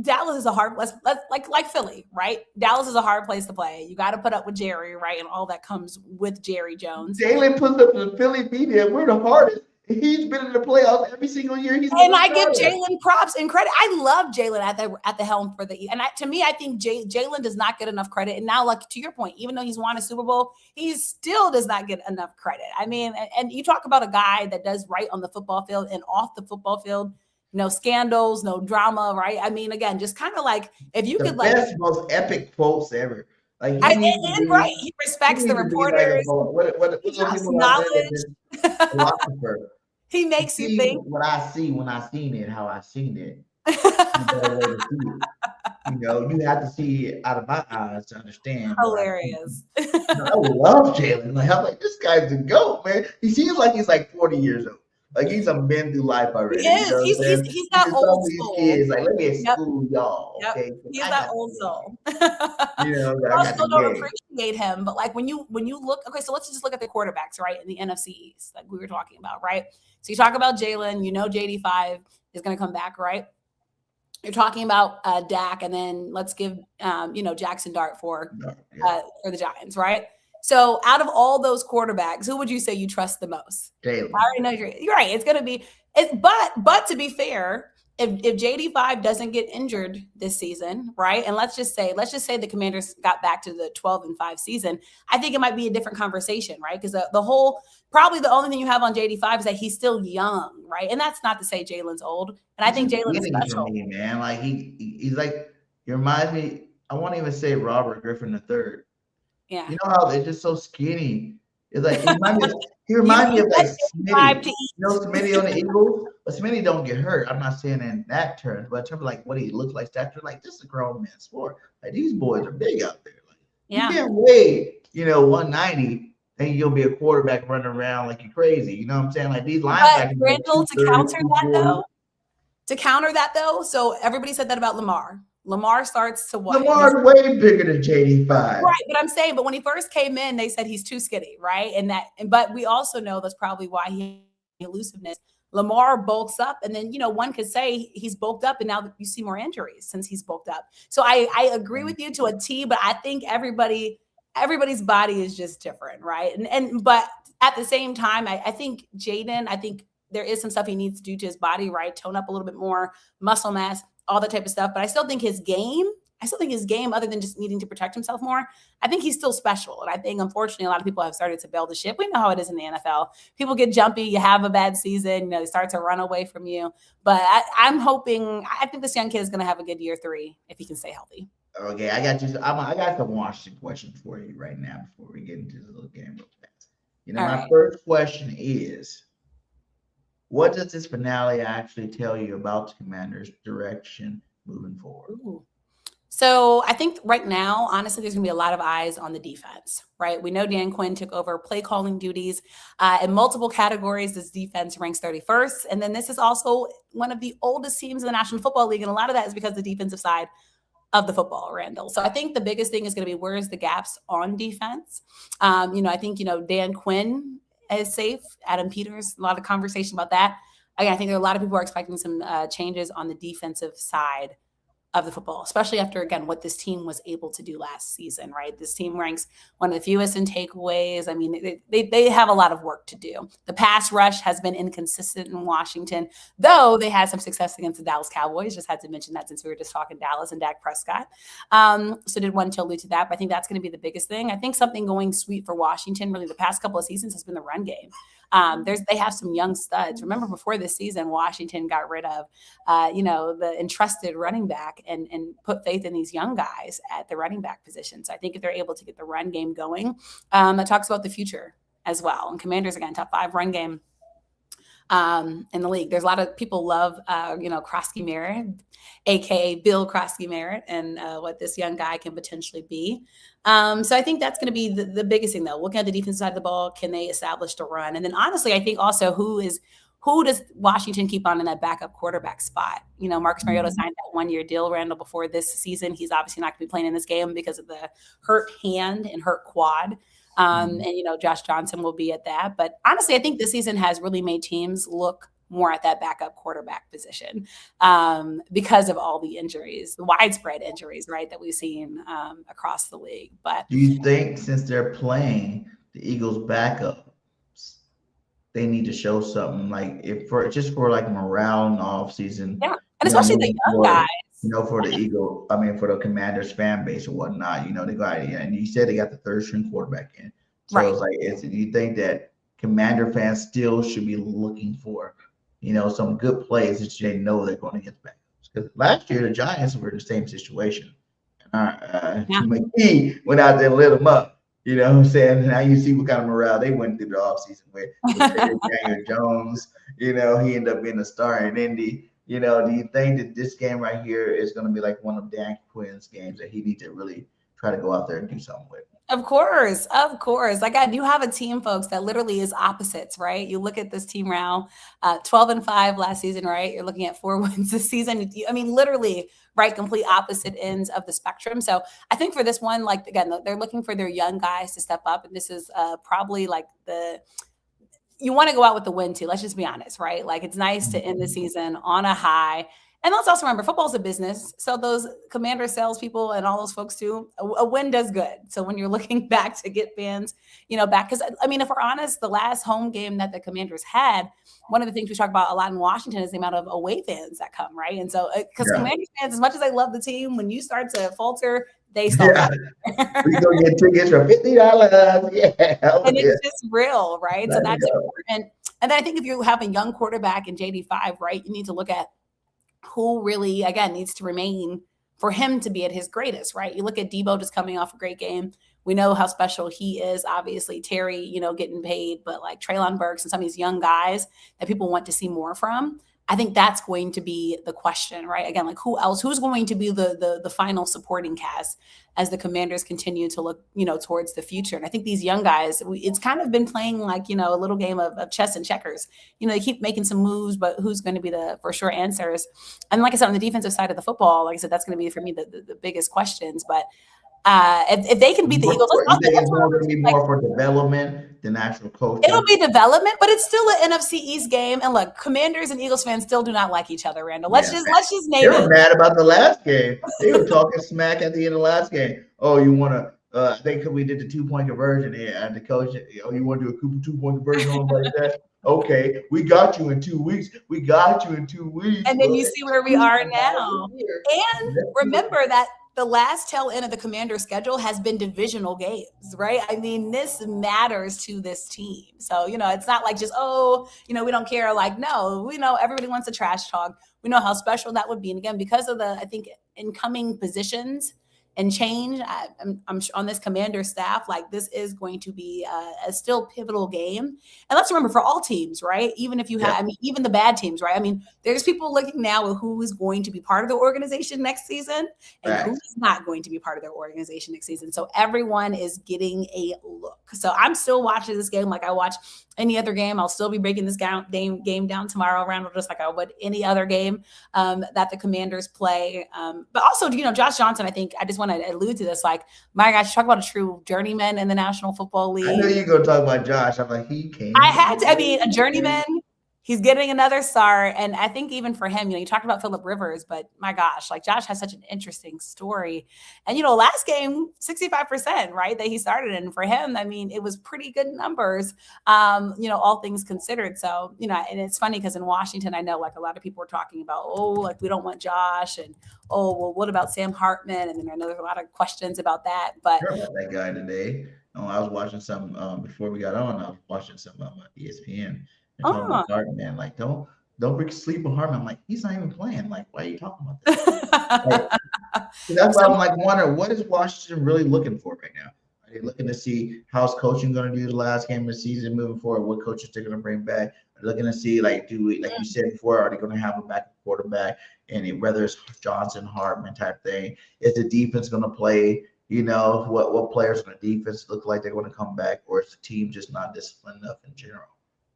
Dallas is a hard place, like Philly, right? Dallas is a hard place to play. You got to put up with Jerry, right? And all that comes with Jerry Jones. Jalen puts up the Philly media. We're the hardest. He's been in the playoffs every single year. I give Jalen props and credit. I love Jalen at the helm for to me, I think Jalen does not get enough credit. And now, like to your point, even though he's won a Super Bowl, he still does not get enough credit. I mean, and you talk about a guy that does right on the football field and off the football field. No scandals, no drama, right? I mean, again, just kind of like if you could best, most epic quotes ever. Like he respects the reporters. Knowledge. He makes you think what I see when I seen it, how I seen it. You know, you have to see it out of my eyes to understand. Hilarious. I love Jalen. Like, I'm like, this guy's the GOAT, man. He seems like he's like 40 years old. Like he's been through life already. He is. You know what I'm saying? He's that old these soul. kids, like, let me Yep. school y'all. Yep. Okay. He's that old soul. You know, I still don't appreciate him, but like when you look, okay, so let's just look at the quarterbacks, right? In the NFC East, like we were talking about, right? So you talk about Jalen, you know, JD5 is going to come back, right? You're talking about Dak, and then let's give you know, Jackson Dart for the Giants, right? So out of all those quarterbacks, who would you say you trust the most? Jalen. I already know you're right. It's going to be it, but to be fair, if JD5 doesn't get injured this season, right? And let's just say the Commanders got back to the 12-5 season, I think it might be a different conversation, right? Because the whole, probably the only thing you have on JD5 is that he's still young, right? And that's not to say Jalen's old. And I think Jalen's special. Me, man. Like he's like, he reminds me, I won't even say Robert Griffin III. Yeah. You know how they're just so skinny. It's like he reminds me of like Smitty. You know Smitty on the Eagles? But Smitty don't get hurt. I'm not saying in that terms, but in terms of like what he looks like, stature, like this is a grown man sport. Like these boys are big out there. Like you can't weigh, you know, 190 and you'll be a quarterback running around like you're crazy. You know what I'm saying? Like these linebackers. But Randall, to counter that though, so everybody said that about Lamar. Lamar starts to what? Lamar's way bigger than JD5. Right, but I'm saying, but when he first came in, they said he's too skinny, right? But we also know that's probably why he elusiveness. Lamar bulks up, and then, you know, one could say he's bulked up, and now you see more injuries since he's bulked up. So I agree with you to a T, but I think everybody's body is just different, right? But at the same time, I think Jaden, I think there is some stuff he needs to do to his body, right? Tone up a little bit more, muscle mass, all that type of stuff. But I still think his game, other than just needing to protect himself more, I think he's still special. And I think, unfortunately, a lot of people have started to bail the ship. We know how it is in the NFL. People get jumpy. You have a bad season. You know, they start to run away from you. But I think this young kid is going to have a good year 3 if he can stay healthy. Okay, I got you. I got the Washington question for you right now before we get into the little game. You know, my first question is, what does this finale actually tell you about the Commanders' direction moving forward? Ooh. So I think right now, honestly, there's going to be a lot of eyes on the defense, right? We know Dan Quinn took over play calling duties in multiple categories. This defense ranks 31st. And then this is also one of the oldest teams in the National Football League. And a lot of that is because of the defensive side of the football, Randall. So I think the biggest thing is going to be, where's the gaps on defense? You know, I think, you know, Dan Quinn is safe. Adam Peters, a lot of conversation about that. Again, I think there are a lot of people who are expecting some changes on the defensive side of the football, especially after, again, what this team was able to do last season, right? This team ranks one of the fewest in takeaways. I mean, they have a lot of work to do. The pass rush has been inconsistent in Washington, though they had some success against the Dallas Cowboys. Just had to mention that since we were just talking Dallas and Dak Prescott. So did want to allude to that, but I think that's going to be the biggest thing. I think something going sweet for Washington really the past couple of seasons has been the run game. They have some young studs. Remember, before this season, Washington got rid of, you know, the entrusted running back and put faith in these young guys at the running back position. So I think if they're able to get the run game going, that talks about the future as well. And Commanders, again, top 5 run game in the league. There's a lot of people love, you know, Krosky Merritt, aka Bill Krosky Merritt, and what this young guy can potentially be. So I think that's going to be the biggest thing, though. Looking at the defensive side of the ball, can they establish the run? And then, honestly, I think also who does Washington keep on in that backup quarterback spot? You know, Marcus Mariota signed that 1-year deal, Randall, before this season. He's obviously not going to be playing in this game because of the hurt hand and hurt quad. And, you know, Josh Johnson will be at that. But honestly, I think this season has really made teams look more at that backup quarterback position because of all the injuries, the widespread injuries, right, that we've seen across the league. But do you think, since they're playing the Eagles backup, they need to show something, like for like morale in the offseason? Yeah, and especially the young guys. You know, for the Commanders fan base or whatnot, you know, they got, and you said they got the 3rd string quarterback in. So right. It's like, do you think that Commander fans still should be looking for, you know, some good plays that they know they're going to get back? Because last year the Giants were in the same situation. McKee went out there and lit them up. You know what I'm saying? Now you see what kind of morale they went through the offseason with Daniel Jones. You know, he ended up being a star in Indy. Do you think that this game right here is going to be like one of Dan Quinn's games that he needs to really try to go out there and do something with? Of course, of course. Like you have a team, folks, that literally is opposites, right? You look at this team now, 12-5 last season, right? You're looking at 4 wins this season. I mean, literally, right? Complete opposite ends of the spectrum. So I think for this one, like again, they're looking for their young guys to step up, and this is probably like you want to go out with the win too. Let's just be honest, right? Like it's nice to end the season on a high. And let's also remember, football is a business. So those Commander salespeople and all those folks too, a win does good. So when you're looking back to get fans, back, because I mean, if we're honest, the last home game that the Commanders had, one of the things we talk about a lot in Washington is the amount of away fans that come, right? And so, because Commanders fans, as much as they love the team, when you start to falter, they start. We go get tickets for $50. Yeah, and it's just real, right? So that's important. And then I think if you have a young quarterback in JD5, right, you need to look at who really, again, needs to remain for him to be at his greatest, right? You look at Debo just coming off a great game. We know how special he is. Obviously, Terry, getting paid, but like Treylon Burks and some of these young guys that people want to see more from. I think that's going to be the question, right? Again, like who's going to be the final supporting cast as the Commanders continue to look, towards the future. And I think these young guys, it's kind of been playing like, a little game of chess and checkers. They keep making some moves, but who's going to be the for sure answers? And like I said, on the defensive side of the football, like I said, that's going to be for me the biggest questions. But if they can beat the Eagles, it's going to be more for development than actual coaching. It'll be development, but it's still an NFC East game. And look, Commanders and Eagles fans still do not like each other, Randall. Let's just name it. They were mad about the last game. They were talking smack at the end of the last game. Oh, you want to? I think we did the 2-point conversion here, and the coach. Oh, you want to do a 2-point conversion on like that? Okay, we got you in 2 weeks. We got you in 2 weeks. And then you see where we are now. And remember that the last tail end of the Commander schedule has been divisional games, right? I mean, this matters to this team. So, it's not like just, we don't care. Like, no, we know everybody wants a trash talk. We know how special that would be. And again, because of I think, incoming positions and change, I'm on this Commander staff, like this is going to be a still pivotal game. And let's remember, for all teams, right? Even if you have, even the bad teams, right? I mean, there's people looking now at who is going to be part of the organization next season and who is not going to be part of their organization next season. So everyone is getting a look. So I'm still watching this game like I watch any other game. I'll still be breaking this game down tomorrow, Randall, just like I would any other game that the Commanders play. But also, Josh Johnson, I think I just want to allude to this. Like, my gosh, talk about a true journeyman in the National Football League. I knew you were going to talk about Josh. I'm like, he came. A journeyman. He's getting another star. And I think even for him, you talked about Phillip Rivers, but my gosh, like Josh has such an interesting story. And, last game, 65%, right, that he started. And for him, I mean, it was pretty good numbers, all things considered. So, and it's funny because in Washington, I know like a lot of people were talking about, like we don't want Josh. And, well, what about Sam Hartman? And then I know there's a lot of questions about that. But I heard about that guy today. I was watching some before we got on. I was watching some ESPN. And talking about Hartman, like don't sleep on Hartman. I'm like, he's not even playing. Like, why are you talking about this? That's why I'm like wondering, what is Washington really looking for right now? Are they looking to see how's coaching going to do the last game of the season moving forward? What coaches they're going to bring back? Are they looking to see like you said before, are they going to have a backup quarterback? And whether it's Johnson, Hartman type thing, is the defense going to play? What players on the defense look like they're going to come back, or is the team just not disciplined enough in general?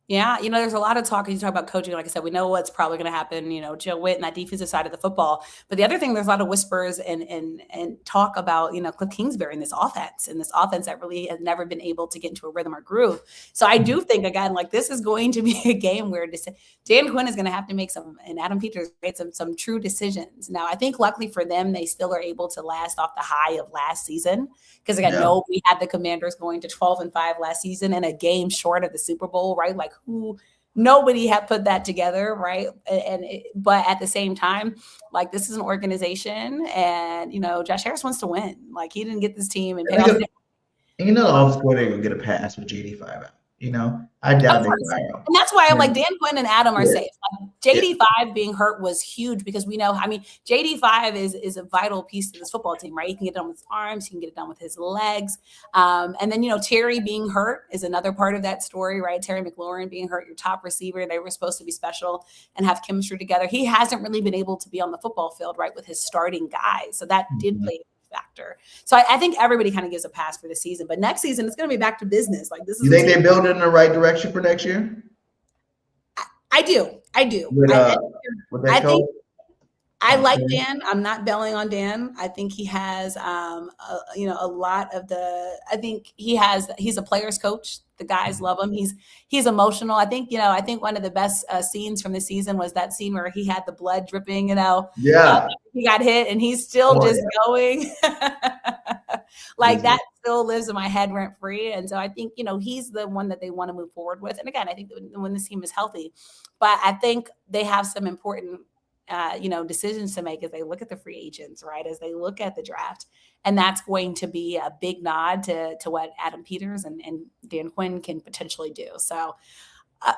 Yeah, there's a lot of talk. You talk about coaching. Like I said, we know what's probably going to happen, Joe Witt and that defensive side of the football. But the other thing, there's a lot of whispers and talk about, Cliff Kingsbury and this offense that really has never been able to get into a rhythm or groove. So I do think, again, like this is going to be a game where Dan Quinn is going to have to make and Adam Peters made some true decisions. Now, I think luckily for them, they still are able to last off the high of last season. Because again, we had the Commanders going to 12-5 last season and a game short of the Super Bowl, right? Like nobody had put that together, right? But at the same time, like this is an organization, and Josh Harris wants to win. Like he didn't get this team and pay off. The offense coordinator will get a pass with JD5 out. I doubt they 100%. fire him. And that's why I'm like Dan Quinn and Adam are safe. Like, JD5 being hurt was huge because we know, I mean, JD5 is a vital piece to this football team, right? He can get it done with his arms, he can get it done with his legs. And then, Terry being hurt is another part of that story, right? Terry McLaurin being hurt, your top receiver. They were supposed to be special and have chemistry together. He hasn't really been able to be on the football field, right, with his starting guys. So that did play factor. So I think everybody kind of gives a pass for the season, but next season it's going to be back to business. Like, this is. You think they build it in the right direction for next year? I do. With, I think I like Dan. I'm not bailing on Dan. I think he has, a lot of the. I think he's a player's coach. The guys love him. He's emotional. I think one of the best scenes from the season was that scene where he had the blood dripping. He got hit and he's still going. Like that still lives in my head rent free. And so I think he's the one that they want to move forward with. And again, I think when this team is healthy, but I think they have some important decisions to make as they look at the free agents, right? As they look at the draft. And that's going to be a big nod to what Adam Peters and Dan Quinn can potentially do. So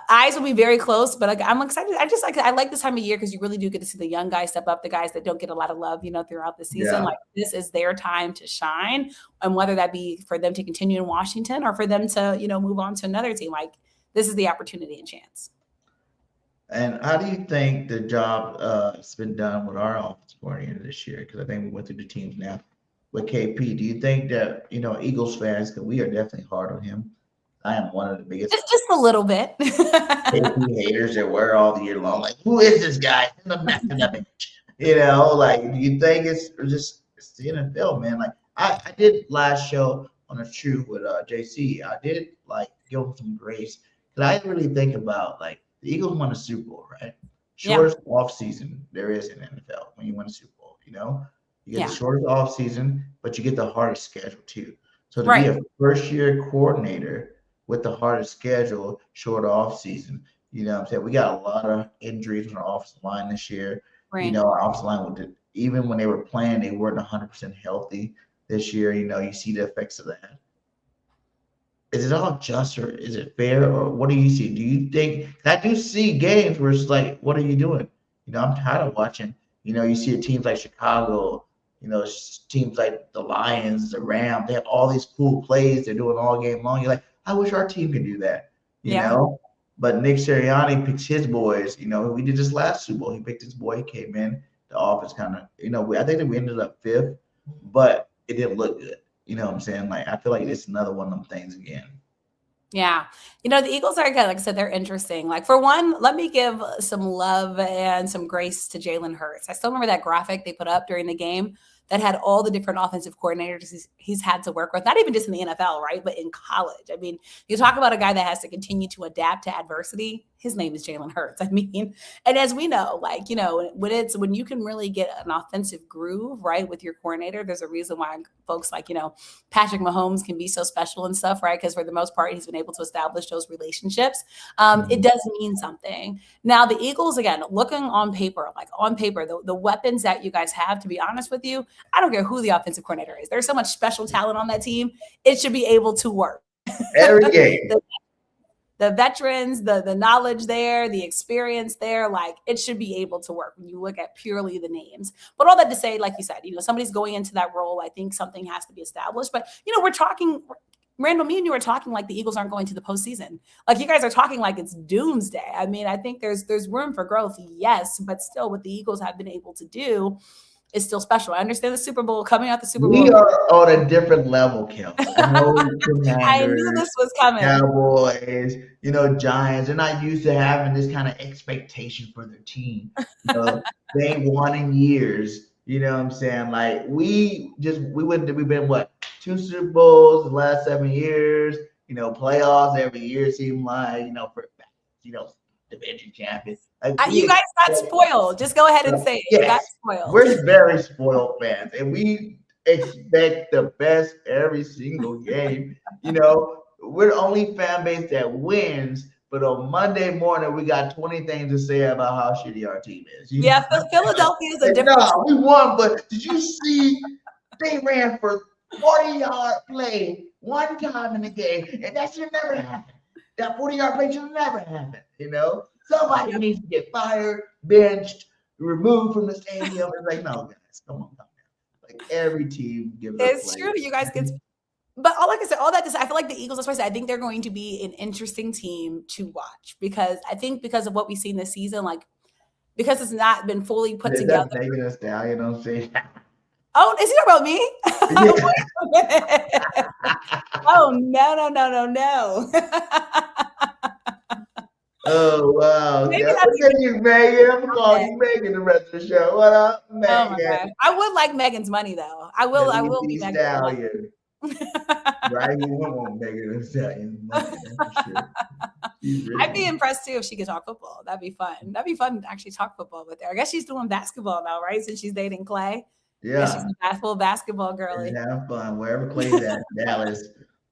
eyes will be very close, but I'm excited. I like this time of year because you really do get to see the young guys step up, the guys that don't get a lot of love, throughout the season. Yeah. Like, this is their time to shine. And whether that be for them to continue in Washington or for them to, move on to another team, like, this is the opportunity and chance. And how do you think the job has been done with our offensive coordinator this year? Because I think we went through the teams now with KP. Do you think that, Eagles fans, because we are definitely hard on him. I am one of the biggest. Just a little bit. KP haters that were all the year long. Like, who is this guy? Do you think it's the NFL, man? Like, I did last show on a shoe with JC. I did give him some grace. Because I didn't really think about the Eagles won a Super Bowl, right? Shortest off season there is in the NFL when you win a Super Bowl, You get the shortest off season, but you get the hardest schedule too. So to be a first-year coordinator with the hardest schedule, short off season, we got a lot of injuries on our offensive line this year. Right. Our offensive line, even when they were playing, they weren't 100% healthy this year. You see the effects of that. Is it all just, or is it fair, or what do you see? Do you think – I do see games where it's like, what are you doing? I'm tired of watching. You see teams like Chicago, teams like the Lions, the Rams. They have all these cool plays they're doing all game long. You're like, I wish our team could do that, you know? But Nick Sirianni picks his boys. We did this last Super Bowl. He picked his boy. He came in. The offense kind of – I think that we ended up 5th, but it didn't look good. You know what I'm saying? Like, I feel like it's another one of them things again. Yeah. The Eagles are good. Like I said, they're interesting. Like, for one, let me give some love and some grace to Jalen Hurts. I still remember that graphic they put up during the game that had all the different offensive coordinators he's had to work with, not even just in the NFL, right? But in college. I mean, you talk about a guy that has to continue to adapt to adversity. His name is Jalen Hurts. I mean, and as we know, when you can really get an offensive groove, right, with your coordinator, there's a reason why folks like, Patrick Mahomes can be so special and stuff, right? Because for the most part, he's been able to establish those relationships. It does mean something. Now, the Eagles, again, looking on paper, the weapons that you guys have, to be honest with you, I don't care who the offensive coordinator is. There's so much special talent on that team. It should be able to work. Every game. The veterans, the knowledge there, the experience there, it should be able to work when you look at purely the names. But all that to say, like you said, somebody's going into that role. I think something has to be established. But, we're talking, Randall, me and you are talking like the Eagles aren't going to the postseason. Like, you guys are talking like it's doomsday. I mean, I think there's room for growth, yes, but still what the Eagles have been able to do is still special. I understand the Super Bowl, coming out the Super Bowl. We are on a different level, Kel. I knew this was coming. Cowboys, Giants, they're not used to having this kind of expectation for their team. They ain't won in years. You know what I'm saying? Like, we've been what, 2 Super Bowls the last 7 years, playoffs every year seem like, for division champions. You guys got spoiled. Just go ahead and say it. Yes, you got spoiled. We're very spoiled fans, and we expect the best every single game. We're the only fan base that wins, but on Monday morning, we got 20 things to say about how shitty our team is. Philadelphia is a different. No, we won, but did you see they ran for 40-yard play one time in the game, and that should never happen. That 40-yard play should never happen. Somebody needs to get fired, benched, removed from the stadium. It's like, no, guys, come on. Like every team gives up It's true. You guys get. But like I said, all that to say, I feel like the Eagles, that's why I said I think they're going to be an interesting team to watch because I think because of what we've seen this season, like because it's not been fully put together. That's Megan Thee Stallion, you know what I'm saying? Oh, is it about me? Oh, no. Oh, wow. Look at you, Megan. I'm calling you Megan the rest of the show. What up, Megan? Oh, my God. I would like Megan's money, though. I will be Megan's Stallion. Right? You want Megan Thee Stallion money, that's for sure. I'd be impressed, too, if she could talk football. That'd be fun. That'd be fun to actually talk football with her. I guess she's doing basketball now, right? Since she's dating Clay. Yeah. She's a full basketball girlie. Have fun wherever Clay's at, Dallas,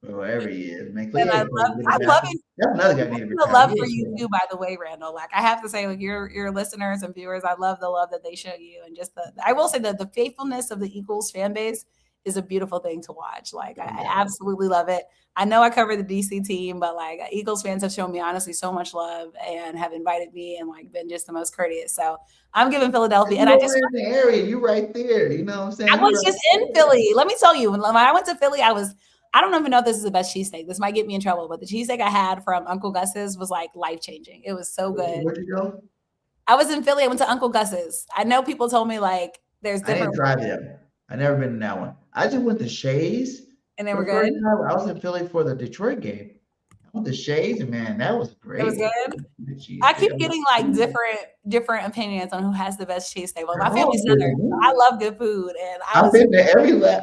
or wherever he is. Man, Clay, I love it. That's another guy needed to retire. The love for you too, by the way, Randall. Like I have to say, like your listeners and viewers, I love the love that they show you, and just I will say that the faithfulness of the Eagles fan base is a beautiful thing to watch. Like I absolutely love it. I know I cover the DC team, but like Eagles fans have shown me honestly so much love and have invited me and like been just the most courteous. So I'm giving Philadelphia, and I just in the area. You right there. You know what I'm saying? I was just in Philly. Let me tell you, when I went to Philly, I don't even know if this is the best cheesesteak. This might get me in trouble, but the cheesesteak I had from Uncle Gus's was like life-changing. It was so good. Where'd you go? I was in Philly. I went to Uncle Gus's. I know people told me like there's different. I didn't try them. I never been in that one. I just went to Shays. And they were good. I was in Philly for the Detroit game. I went to Shays, and man, that was great. It was good. I keep getting like different opinions on who has the best cheesesteak. Well, my family's Southern. I love good food, and I've been to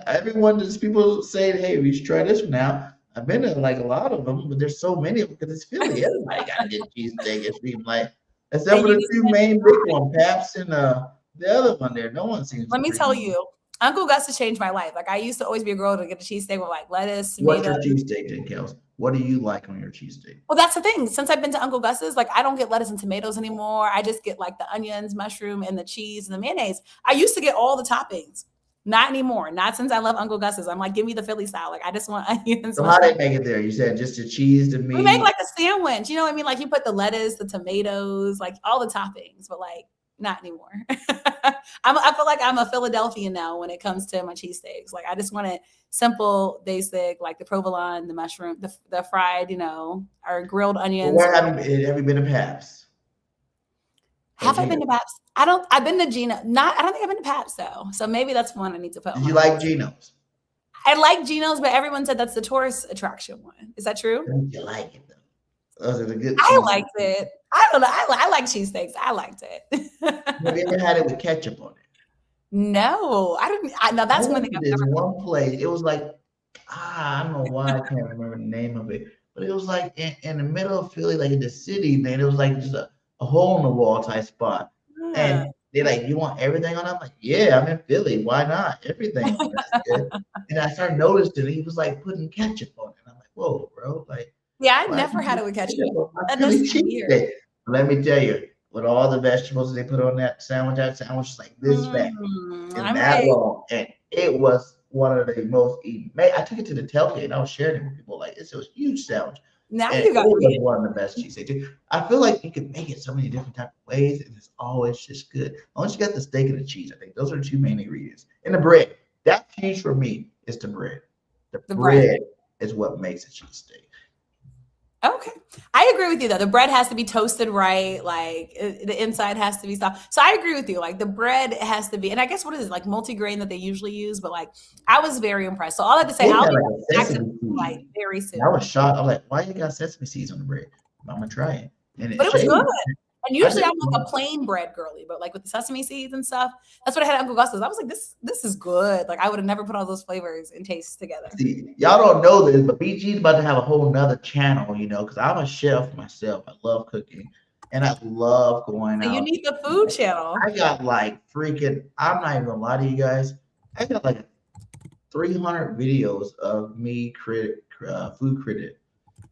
everyone. Just people saying, "Hey, we should try this one now." I've been to like a lot of them, but there's so many because it's Philly. Everybody gotta get cheesesteak. It seems like, except for the two main big ones, Paps and the other one there. No one seems. Let me tell you, Uncle Gus has changed my life. Like I used to always be a girl to get a cheesesteak with like lettuce, tomatoes. What's your cheesesteak, then, Kels? What do you like on your cheesesteak? Well, that's the thing. Since I've been to Uncle Gus's, like I don't get lettuce and tomatoes anymore. I just get like the onions, mushroom, and the cheese and the mayonnaise. I used to get all the toppings. Not anymore. Not since I love Uncle Gus's. I'm like, give me the Philly style. Like I just want onions. So how they make it there? You said just the cheese, the meat. We make like a sandwich. You know what I mean? Like you put the lettuce, the tomatoes, like all the toppings, but like not anymore. I feel like I'm a Philadelphian now when it comes to my cheesesteaks. Like I just want it simple, basic, like the provolone, the mushroom, the fried, or grilled onions. Where have you been to Paps? Have I been to Paps? I've been to Gino. I don't think I've been to Paps though. So maybe that's one I need to put on. You like Geno's? I like Geno's, but everyone said that's the tourist attraction one. Is that true? You like it though. Those are the good. I liked it. I don't know. I like cheesesteaks. I liked it. Have you ever had it with ketchup on it? No, I didn't. Now that's one thing. There's one place. It was like I don't know why I can't remember the name of it, but it was like in the middle of Philly, like in the city. Man, it was like just a hole in the wall type spot. And they're like, "You want everything on it?" I'm like, "Yeah, I'm in Philly. Why not? Everything." And I started noticing he was like putting ketchup on it. I'm like, "Whoa, bro!" Like, yeah, I never had it with ketchup. That does seem weird. Let me tell you, with all the vegetables they put on that sandwich is like this fat and that long, and it was one of the most eaten. I took it to the tailgate and I was sharing it with people. Like it's a huge sandwich. Now and you got it was one of the best cheesesteaks. I feel like you can make it so many different types of ways, and it's always just good. Once you got the steak and the cheese, I think those are the two main ingredients. And the bread. That's huge for me. Is the bread. The bread is what makes a cheesesteak. Okay. I agree with you though. The bread has to be toasted right. Like the inside has to be soft. So I agree with you. Like the bread has to be, and I guess what is it, like multi-grain that they usually use, but like I was very impressed. So all I have to say, I'll be like very soon. I was shocked. I was like, why you got sesame seeds on the bread? I'm gonna try it. And but it was good. And usually I'm like a plain bread girly, but like with the sesame seeds and stuff, that's what I had at Uncle Gus's. I was like, this is good. Like I would have never put all those flavors and tastes together. See, y'all don't know this, but BG's about to have a whole nother channel, because I'm a chef myself. I love cooking and I love going out. You need the food channel. I got like I'm not even gonna lie to you guys. I got like 300 videos of me food critic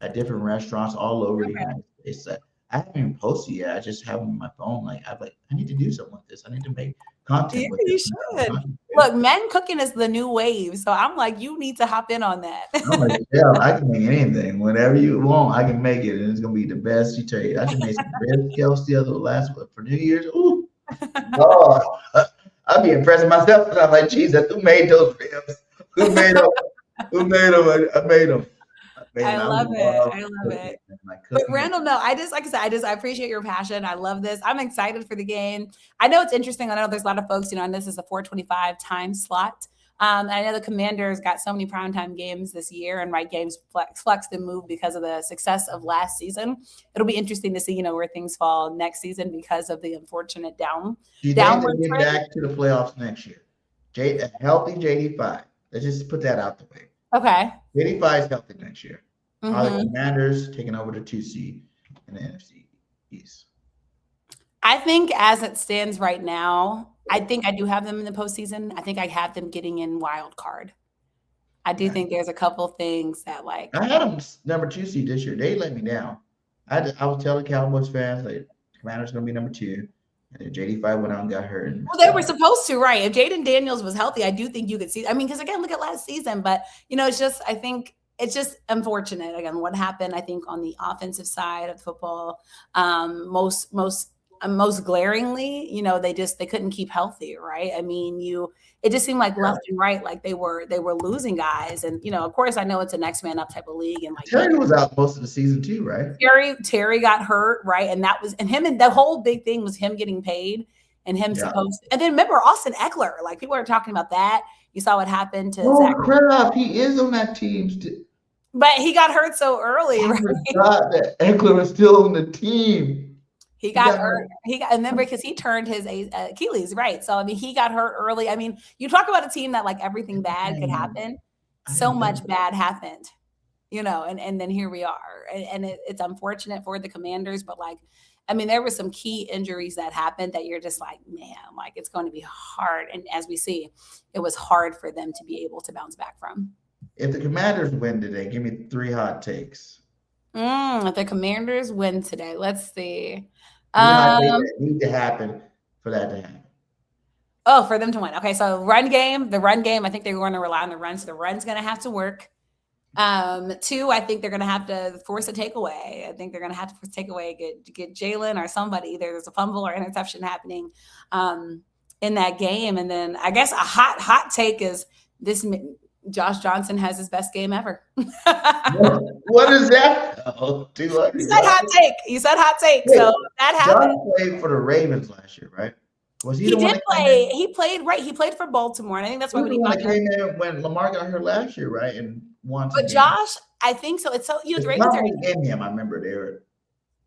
at different restaurants all over the United States. I haven't even posted yet. I just have them on my phone. Like I need to do something with this. I need to make content Yeah, with you this. should. Look, men cooking is the new wave. So I'm like, you need to hop in on that. I'm like, yeah, I can make anything. Whenever you want, I can make it, and it's gonna be the best. You tell you, I just made some ribs scales the other last for New Year's. Ooh, oh, I'd be impressing myself, and I'm like, Jesus, who made those ribs? Who made them? Who made them? I made them. I love it. I love it. But Randall, no, like I said, I appreciate your passion. I love this. I'm excited for the game. I know it's interesting. I know there's a lot of folks, and this is a 4:25 time slot. I know the Commanders got so many primetime games this year, and games flexed and moved because of the success of last season. It'll be interesting to see, where things fall next season because of the unfortunate downward trend. Get back to the playoffs next year. A healthy JD5. Let's just put that out the way. Okay. JD5 is healthy next year. Are the Commanders taking over the 2 seed in the NFC East? I think as it stands right now, I think I do have them in the postseason. I think I have them getting in wild card. I do think there's a couple things that I had them number 2 seed this year. They let me down. I was telling Cowboys fans Commanders going to be number 2. And JD5 went out and got hurt. Well, they were supposed to, right? If Jaden Daniels was healthy, I do think you could see. I mean, because again, look at last season. But it's just, I think it's just unfortunate. Again, what happened, I think, on the offensive side of football, most glaringly, they couldn't keep healthy, right? I mean, it just seemed like left and right, like they were losing guys. And, of course, I know it's a next man up type of league. And Terry was out most of the season too, right? Terry got hurt, right? And the whole big thing was him getting paid and him supposed to. And then remember Austin Eckler, people are talking about that. You saw what happened to Zach. Crap, he is on that team still. But he got hurt so early, right? I forgot that Eckler was still on the team. He got hurt. Remember, because he turned his Achilles, right? So, I mean, he got hurt early. I mean, you talk about a team that everything bad could happen. So much bad happened, and then here we are. And it's unfortunate for the Commanders, but I mean, there were some key injuries that happened that you're just man, it's going to be hard. And as we see, it was hard for them to be able to bounce back from. If the Commanders win today, give me 3 hot takes. If the Commanders win today, let's see. Need to happen for that to happen. Oh, for them to win. Okay, so the run game, I think they're going to rely on the run. So the run's going to have to work. 2, I think they're going to have to force a takeaway. I think they're going to have to force a takeaway, get Jalen or somebody. Either there's a fumble or interception happening in that game. And then I guess a hot take is this. Josh Johnson has his best game ever. What is that? You said hot take. Wait, so that happened. John played for the Ravens last year, right? Was he? He did play. He played right. He played for Baltimore, and I think that's why when he came in when Lamar got hurt last year, right? And won. But Josh, I think so. It's so the Ravens are in him. I remember they were.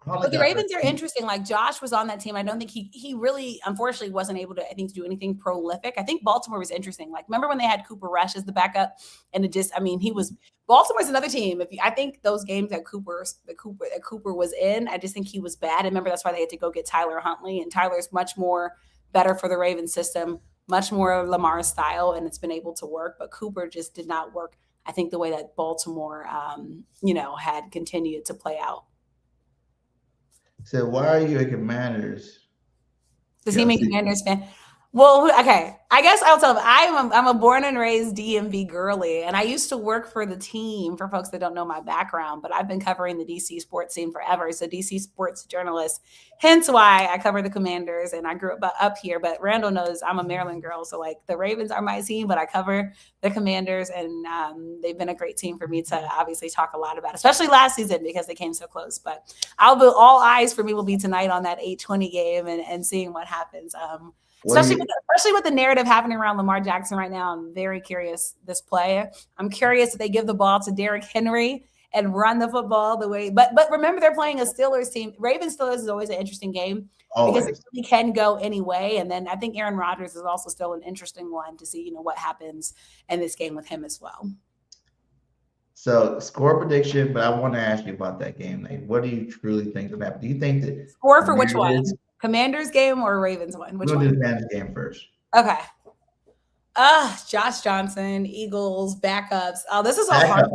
But the Ravens are interesting. Josh was on that team. I don't think he really, unfortunately, wasn't able to, to do anything prolific. I think Baltimore was interesting. Remember when they had Cooper Rush as the backup, and Baltimore's another team. I think those games that Cooper was in, I just think he was bad. I remember that's why they had to go get Tyler Huntley, and Tyler's much more better for the Ravens system, much more Lamar's style, and it's been able to work. But Cooper just did not work. I think the way that Baltimore, had continued to play out. So why are you a Commanders? Does he make Commanders fan? Well, okay. I guess I'll tell them I'm a born and raised DMV girly, and I used to work for the team. For folks that don't know my background, but I've been covering the DC sports scene forever. So DC sports journalist, hence why I cover the Commanders, and I grew up here. But Randall knows I'm a Maryland girl, so the Ravens are my team, but I cover the Commanders, and they've been a great team for me to obviously talk a lot about, especially last season because they came so close. But all eyes for me will be tonight on that 8:20 game and seeing what happens. Especially with the narrative happening around Lamar Jackson right now, I'm very curious this play. I'm curious if they give the ball to Derrick Henry and run the football the way. But remember, they're playing a Steelers team. Ravens Steelers is always an interesting game because it really can go any way. And then I think Aaron Rodgers is also still an interesting one to see, what happens in this game with him as well. So score prediction, but I want to ask you about that game. What do you truly think of that? Do you think that score for which one? Commanders game or Ravens one? Which one? We'll do the Commanders game first. Okay. Josh Johnson, Eagles, backups. Oh, this is all hard.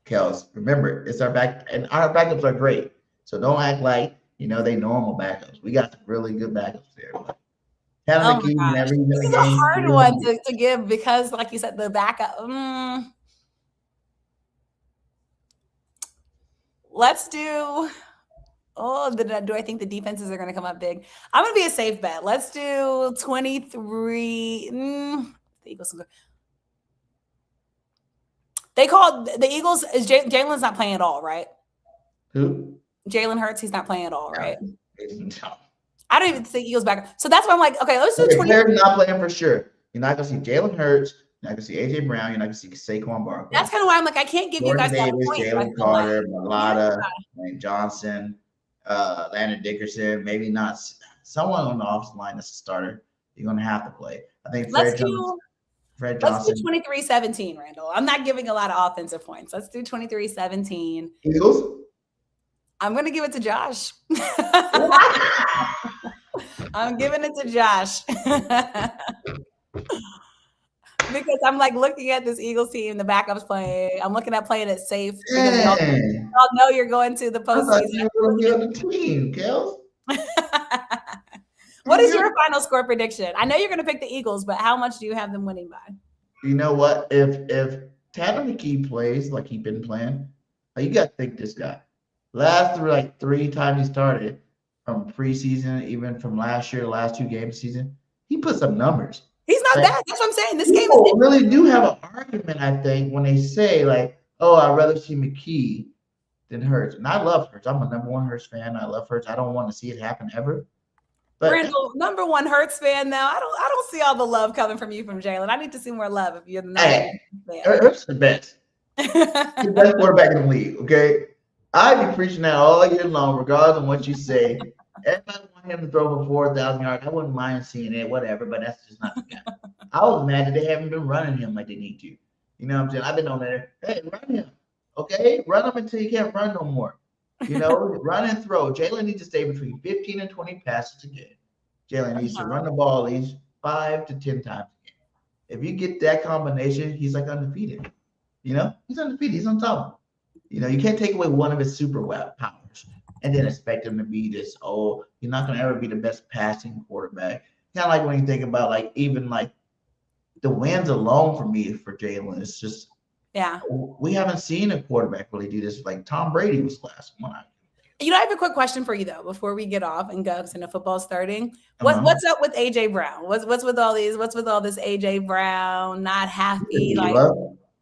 Kels, remember, it's our back, and our backups are great. So don't act like, They normal backups. We got some really good backups there. But Oh my gosh. This is a hard one to give because, like you said, the backup. Let's do. Oh, do I think the defenses are going to come up big? I'm going to be a safe bet. Let's do 23. The Eagles. They called the Eagles. Is Jalen's not playing at all, right? Who? Jalen Hurts. He's not playing at all, right? No. I don't even think Eagles back. So that's why I'm like, okay, let's do 20. They're not playing for sure. You're not going to see Jalen Hurts. You're not going to see AJ Brown. You're not going to see Saquon Barkley. That's kind of why I'm like, I can't give Jordan you guys Davis, that point. Jalen Carter, Malata, Lane Johnson, Landon Dickerson. Maybe not someone on the offensive line that's a starter. You're going to have to play. I think Fred Johnson. Let's do 23-17, Randall. I'm not giving a lot of offensive points. Let's do 23-17. Eagles? I'm going to give it to Josh. I'm giving it to Josh. Because I'm like looking at this Eagles team, the backups playing. I'm looking at playing it safe. Because y'all know you're going to the postseason. You were going to be on the team, Kels. What is your final score prediction? I know you're going to pick the Eagles, but how much do you have them winning by? You know what? If Tanner McKee plays like he's been playing, you got to think this guy. Last three times he started from preseason, even from last year, last 2 games of the season, he put some numbers. He's not bad. That's what I'm saying. This game really do have an argument, I think, when they say oh, I'd rather see McKee than Hurts. And I love Hurts. I'm a number 1 Hurts fan. I love Hurts. I don't want to see it happen ever. But Randall, number 1 Hurts fan now. I don't see all the love coming from you from Jalen. I need to see more love if you're the number 1 fan. Hurts is the best. He's the best quarterback in the league, okay? I be preaching that all year long, regardless of what you say. Everybody want him to throw for 4,000 yards. I wouldn't mind seeing it, whatever, but that's just not the guy. I was mad that they haven't been running him like they need to. You know what I'm saying? I've been on there. Hey, run him. Okay? Run him until you can't run no more. Run and throw. Jalen needs to stay between 15 and 20 passes a game. Jalen needs to run the ball at least 5 to 10 times a game. If you get that combination, he's like undefeated. He's undefeated. He's on top. You can't take away one of his super powers and then expect him to be this, you're not going to ever be the best passing quarterback. Kind of like when you think about even the wins alone for me for Jalen, it's just, we haven't seen a quarterback really do this. Like Tom Brady was the last one. I have a quick question for you though, before we get off and go, because I know football's starting. What's up with AJ Brown? What's with all these? What's with all this AJ Brown not happy?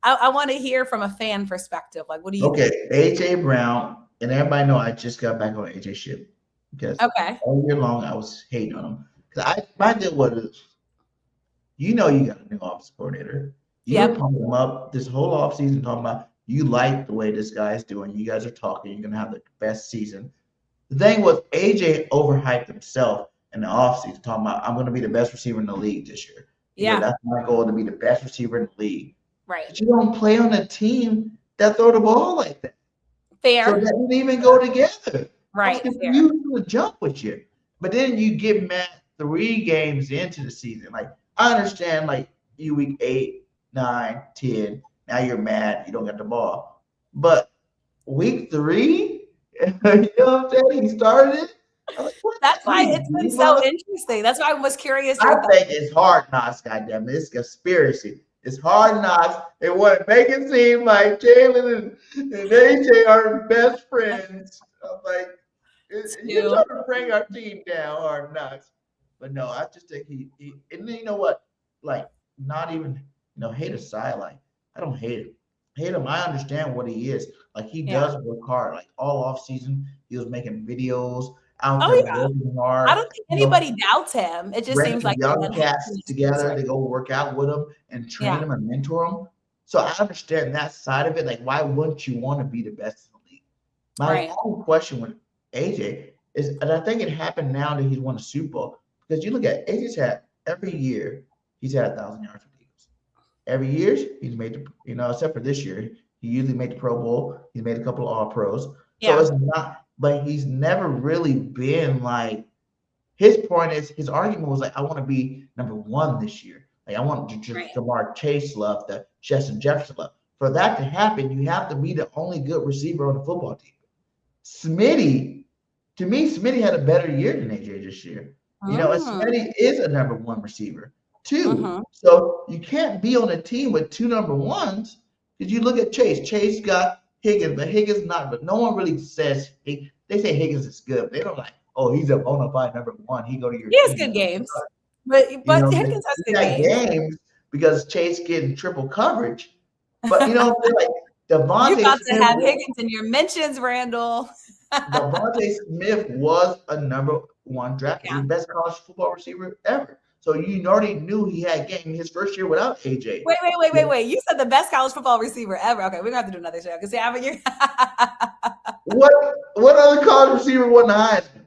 I want to hear from a fan perspective. What do you think? AJ Brown, and everybody know I just got back on AJ ship because all year long I was hating on him. Because my deal was, you got a new offensive coordinator. You were pumping him up this whole offseason talking about you like the way this guy is doing. You guys are talking. You're going to have the best season. The thing was, AJ overhyped himself in the offseason talking about, I'm going to be the best receiver in the league this year. That's my goal, to be the best receiver in the league. Right. But you don't play on a team that throw the ball like that. Fair. So that didn't even go together. Right. You to jump with you. But then you get mad 3 games into the season. I understand, you week 8, 9, 10. Now you're mad. You don't get the ball. But week 3, you know what I'm saying? He started it. That's why it's been so interesting. That's why I was curious. I think it's hard knocks, goddamn it. It's conspiracy. It's hard knocks. They want to make it seem like Jalen and AJ are best friends. I'm like, you're trying to bring our team down, hard knocks. But no, I just think he and then you know what? Not even, hate aside, I don't hate him. Hate him. I understand what he is. He does work hard. All off season, he was making videos out there working hard. I don't think anybody doubts him. It just seems like young cats together. They go work out with him and train him and mentor him. So I understand that side of it. Why wouldn't you want to be the best in the league? My only question with AJ is, and I think it happened now that he's won a Super Bowl, because you look at AJ's had every year he's had 1,000 yards for the Eagles. Every year he's made except for this year, he usually made the Pro Bowl. He's made a couple of All Pros. So it's not. But he's never really been his point is, his argument was I want to be number 1 this year. I want Jamar Chase love, the Justin Jefferson love. For that to happen, you have to be the only good receiver on the football team. Smitty to me, Smitty had a better year than AJ this year. You know, and Smitty is a number one receiver too. So you can't be on a team with two number ones because you look at Chase. Chase got Higgins, but Higgins not. But no one really says they say Higgins is good. But they don't like, oh, he's a bona fide number one. He go to your He has team. good games, but Higgins has good games because Chase getting triple coverage. But you know, like Devontae you're about Smith to have Higgins in your mentions, Randall. Devontae Smith was a number one draft, the best college football receiver ever. So you already knew he had game his first year without AJ. Wait. You said the best college football receiver ever. Okay, we're gonna have to do another show because What other college receiver won the Heisman?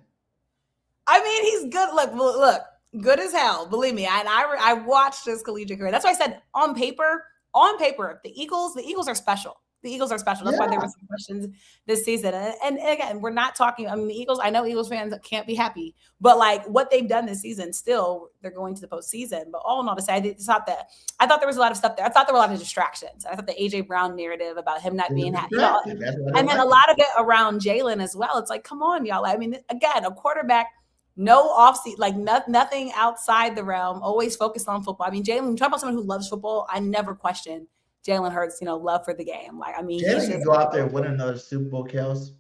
I mean, he's good. Look, good as hell. Believe me. I watched his collegiate career. That's why I said on paper, the Eagles are special. The Eagles are special. That's why there were some questions this season. And again, we're not talking. I mean, the Eagles. I know Eagles fans can't be happy, but like what they've done this season, still they're going to the postseason. But all in all, to say, I thought there was a lot of stuff there. I thought there were a lot of distractions. I thought the AJ Brown narrative about him not being happy, and then a lot of it around Jalen as well. It's like, come on, y'all. I mean, again, a quarterback. No offseason, like nothing outside the realm, always focused on football. I mean, Jalen, talk about someone who loves football. I never questioned Jalen Hurts, love for the game. Like, I mean, Jalen can go out there and win another Super Bowl, Kels,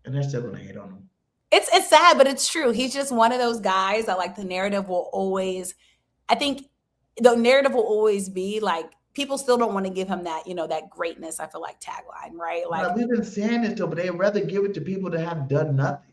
and they're still going to hate on him. It's sad, but it's true. He's just one of those guys that, like, the narrative will always be like, people still don't want to give him that, that greatness, I feel like, tagline, right? Like, we've been saying this though, but they'd rather give it to people that have done nothing.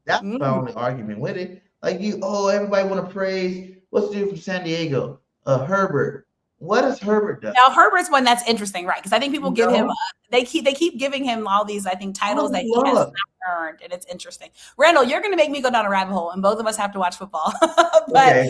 That's my only argument with it. Like everybody want to praise what's the dude from San Diego, Herbert. What has Herbert done? Now Herbert's one that's interesting, right? Because I think people give him they keep giving him all these, I think, titles that he has not earned, and it's interesting. Randall, you're going to make me go down a rabbit hole, and both of us have to watch football. Okay,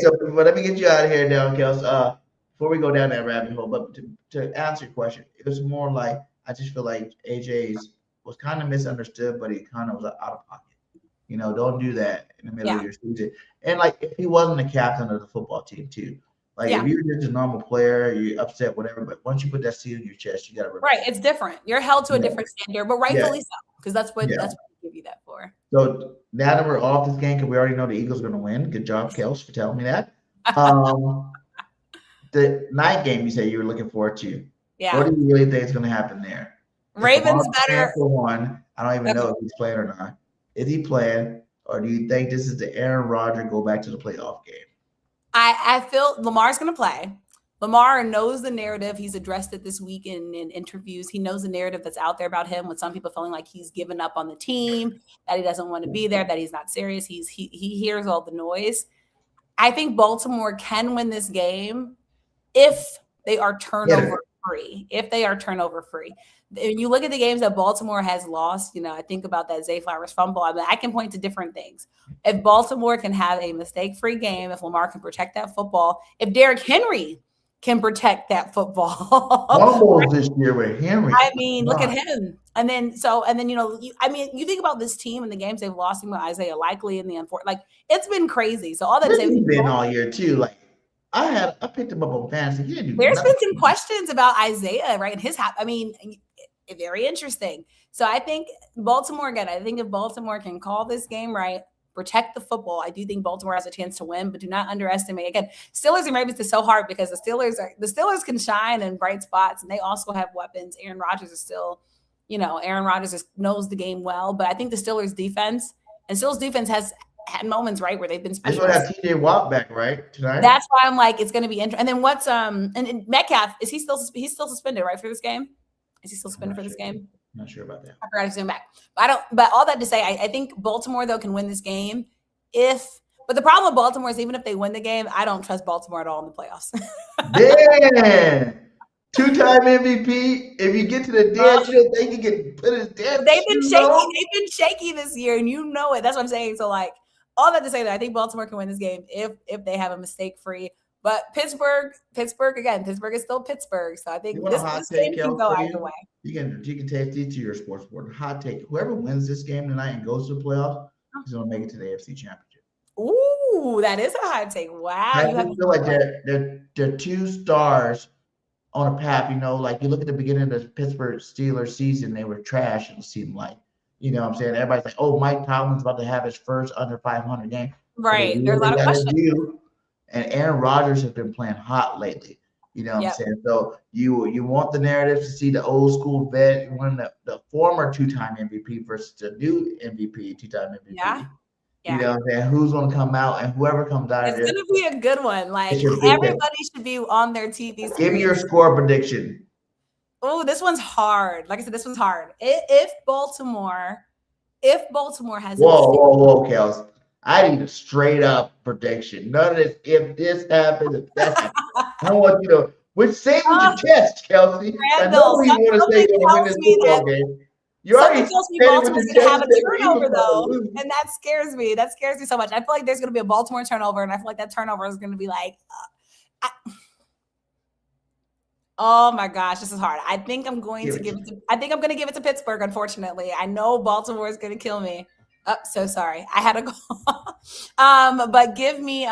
so let me get you out of here now, Kels. Before we go down that rabbit hole, but to answer your question, it was more like I just feel like AJ's was kind of misunderstood, but he kind of was out of pocket. Don't do that in the middle of your season. And like, if he wasn't the captain of the football team too, like if you're just a normal player, you're upset, whatever. But once you put that seal in your chest, you got to right. It's different. You're held to a different standard, but rightfully so, because that's what they give you that for. So now that we're off this game, because we already know the Eagles are going to win. Good job, Kels, for telling me that. The night game you say you were looking forward to. Yeah. What do you really think is going to happen there? Ravens better. For one, I don't even know if he's playing or not. Is he playing, or do you think this is the Aaron Rodgers go back to the playoff game? I feel Lamar's going to play. Lamar knows the narrative. He's addressed it this week in interviews. He knows the narrative that's out there about him, with some people feeling like he's given up on the team, that he doesn't want to be there, that he's not serious. He hears all the noise. I think Baltimore can win this game if they are turnover free. When you look at the games that Baltimore has lost, I think about that Zay Flowers fumble. I mean, I can point to different things. If Baltimore can have a mistake-free game, if Lamar can protect that football, if Derrick Henry can protect that football. Fumbles this year with Henry. I mean, look at him. And then you think about this team and the games they've lost with Isaiah Likely and it's been crazy. So all that he's been all year too. Like, I picked him up on fantasy. There's been some questions about Isaiah, right? And very interesting. So I think Baltimore, again, if Baltimore can call this game right, protect the football, I do think Baltimore has a chance to win, but do not underestimate. Again, Steelers and Ravens is so hard because the Steelers can shine in bright spots, and they also have weapons. Aaron Rodgers is still, knows the game well, but I think the Steelers defense has had moments, right, where they've been special. They have TJ Watt back, right, tonight. That's why I'm like, it's going to be interesting. And then what's and Metcalf, he's still suspended, right, for this game? Is he still suspended for this game? I'm not sure about that. I forgot to zoom back. But all that to say, I think Baltimore, though, can win this game but the problem with Baltimore is even if they win the game, I don't trust Baltimore at all in the playoffs. Damn. Two-time MVP. If you get to the damn show, they can get put his damn. They've been shaky. They've been shaky this year, and you know it. That's what I'm saying. So, like, all that to say that I think Baltimore can win this game if they have a mistake-free. But Pittsburgh is still Pittsburgh. So I think this game can go either way. You can take these to your sports board. Hot take. Whoever wins this game tonight and goes to the playoffs is going to make it to the AFC Championship. Ooh, that is a hot take. Wow. I feel like they're two stars on a path. Like you look at the beginning of the Pittsburgh Steelers season, they were trash, it seemed like. You know what I'm saying? Everybody's like, oh, Mike Tomlin's about to have his first under 500 game. Right. There's a lot of questions. And Aaron Rodgers has been playing hot lately. You know what I'm saying? So you want the narrative to see the old school vet, one of the former two-time MVP versus the new MVP, two-time MVP. Yeah. You know what I'm saying? Who's going to come out, and whoever comes out it's going to be a good one. Like, everybody should be on their TV. Give me your score prediction. Oh, this one's hard. Like I said, this one's hard. If Baltimore has whoa, Kels. I need a straight up prediction. None of this. If this happens, if that happens. I want you to. Which say with your chest, Kelsey. I know you want to say you're going to win this football game. You already tells me Baltimore's going to have a turnover though, and that scares me. That scares me so much. I feel like there's going to be a Baltimore turnover, and I feel like that turnover is going to be like. Oh my gosh, this is hard. I think I'm going to give it to Pittsburgh. Unfortunately, I know Baltimore is going to kill me. Oh, so sorry. I had to go. But give me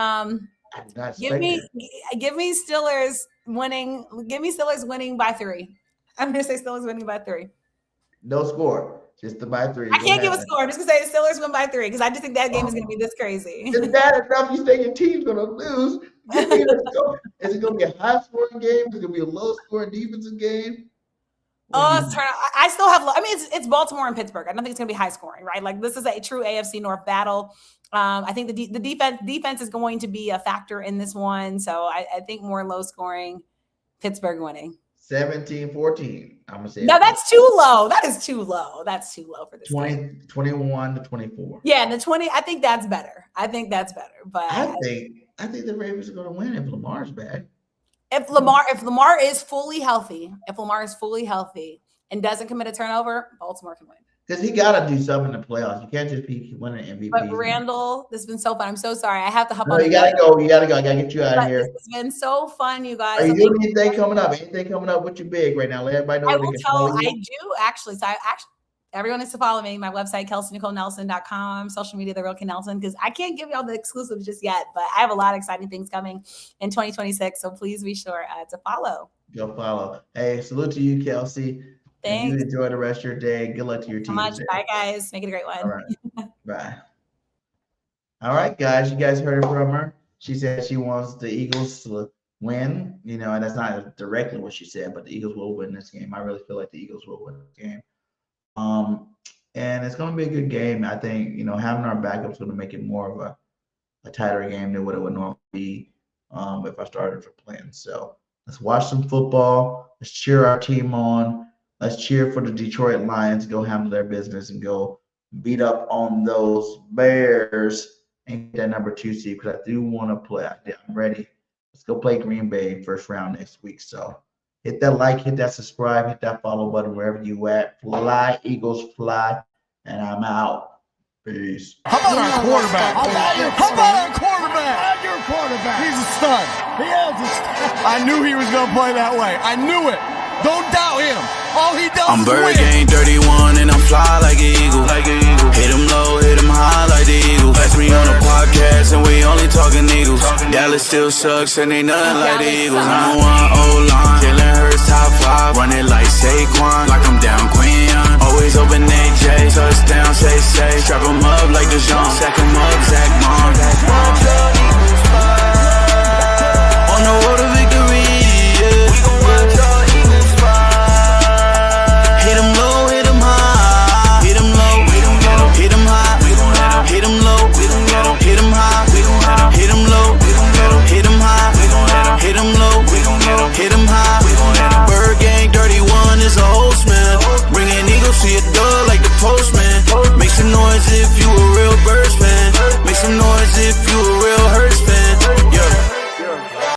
Steelers winning. Give me Steelers winning by 3. I'm going to say Steelers winning by 3. No score, just the by 3. I can't give a score. I'm just going to say Steelers win by 3 because I just think that game is going to be this crazy. Is that enough? You think your team's going to lose? Is it going to be a high-scoring game? Is it going to be a low-scoring defensive game? I still have. I mean, it's Baltimore and Pittsburgh. I don't think it's going to be high-scoring, right? Like this is a true AFC North battle. I think the defense is going to be a factor in this one. So I think more low-scoring, Pittsburgh winning. 17-14. I'm gonna say. No, that's too low. That is too low. That's too low for this. 21-24. Yeah, the 20. I think that's better. But I think the Ravens are going to win if Lamar's back. If Lamar is fully healthy, and doesn't commit a turnover, Baltimore can win. Because he got to do something in the playoffs. You can't just be winning MVP. But Randall, this has been so fun. I'm so sorry. I have to hop on. No, you got to go. I got to get you out of here. This has been so fun, you guys. Are you doing anything coming up? Anything coming up with your big right now? Let everybody know. I do actually. So everyone needs to follow me. My website, KelseyNicoleNelson.com, social media, The Real Ken Nelson, because I can't give y'all the exclusives just yet, but I have a lot of exciting things coming in 2026. So please be sure to follow. Go follow. Hey, salute to you, Kelsey. Thanks. You enjoy the rest of your day. Good luck to your team. So much. Bye, guys. Make it a great one. All right. Bye. All right, guys. You guys heard it from her. She said she wants the Eagles to win. You know, and that's not directly what she said, but the Eagles will win this game. I really feel like the Eagles will win this game. And it's going to be a good game. I think, you know, having our backups is going to make it more of a tighter game than what it would normally be if I started for playing. So let's watch some football. Let's cheer our team on. Let's cheer for the Detroit Lions to go handle their business and go beat up on those Bears and get that number 2 seed because I do want to play. I'm ready. Let's go play Green Bay first round next week. So hit that like, hit that subscribe, hit that follow button wherever you at. Fly, Eagles, fly. And I'm out. Peace. How about our quarterback? How about our quarterback? Your quarterback. He's a stud. He is a stud. I knew he was going to play that way. I knew it. Don't doubt him. All he does I'm is win. BIRDGANG 31 and I'm fly like an eagle. Hit him low, hit him high like the Eagles. Catch me on a podcast and we only talking Eagles. Dallas still sucks and ain't nothing like the Eagles. I'm one O-line, Jalen Hurts top 5. Run it like Saquon, like I'm down Queen. Always open AJ, touchdown, say. Trap him up like the Jean, sack him up, Zach Mom.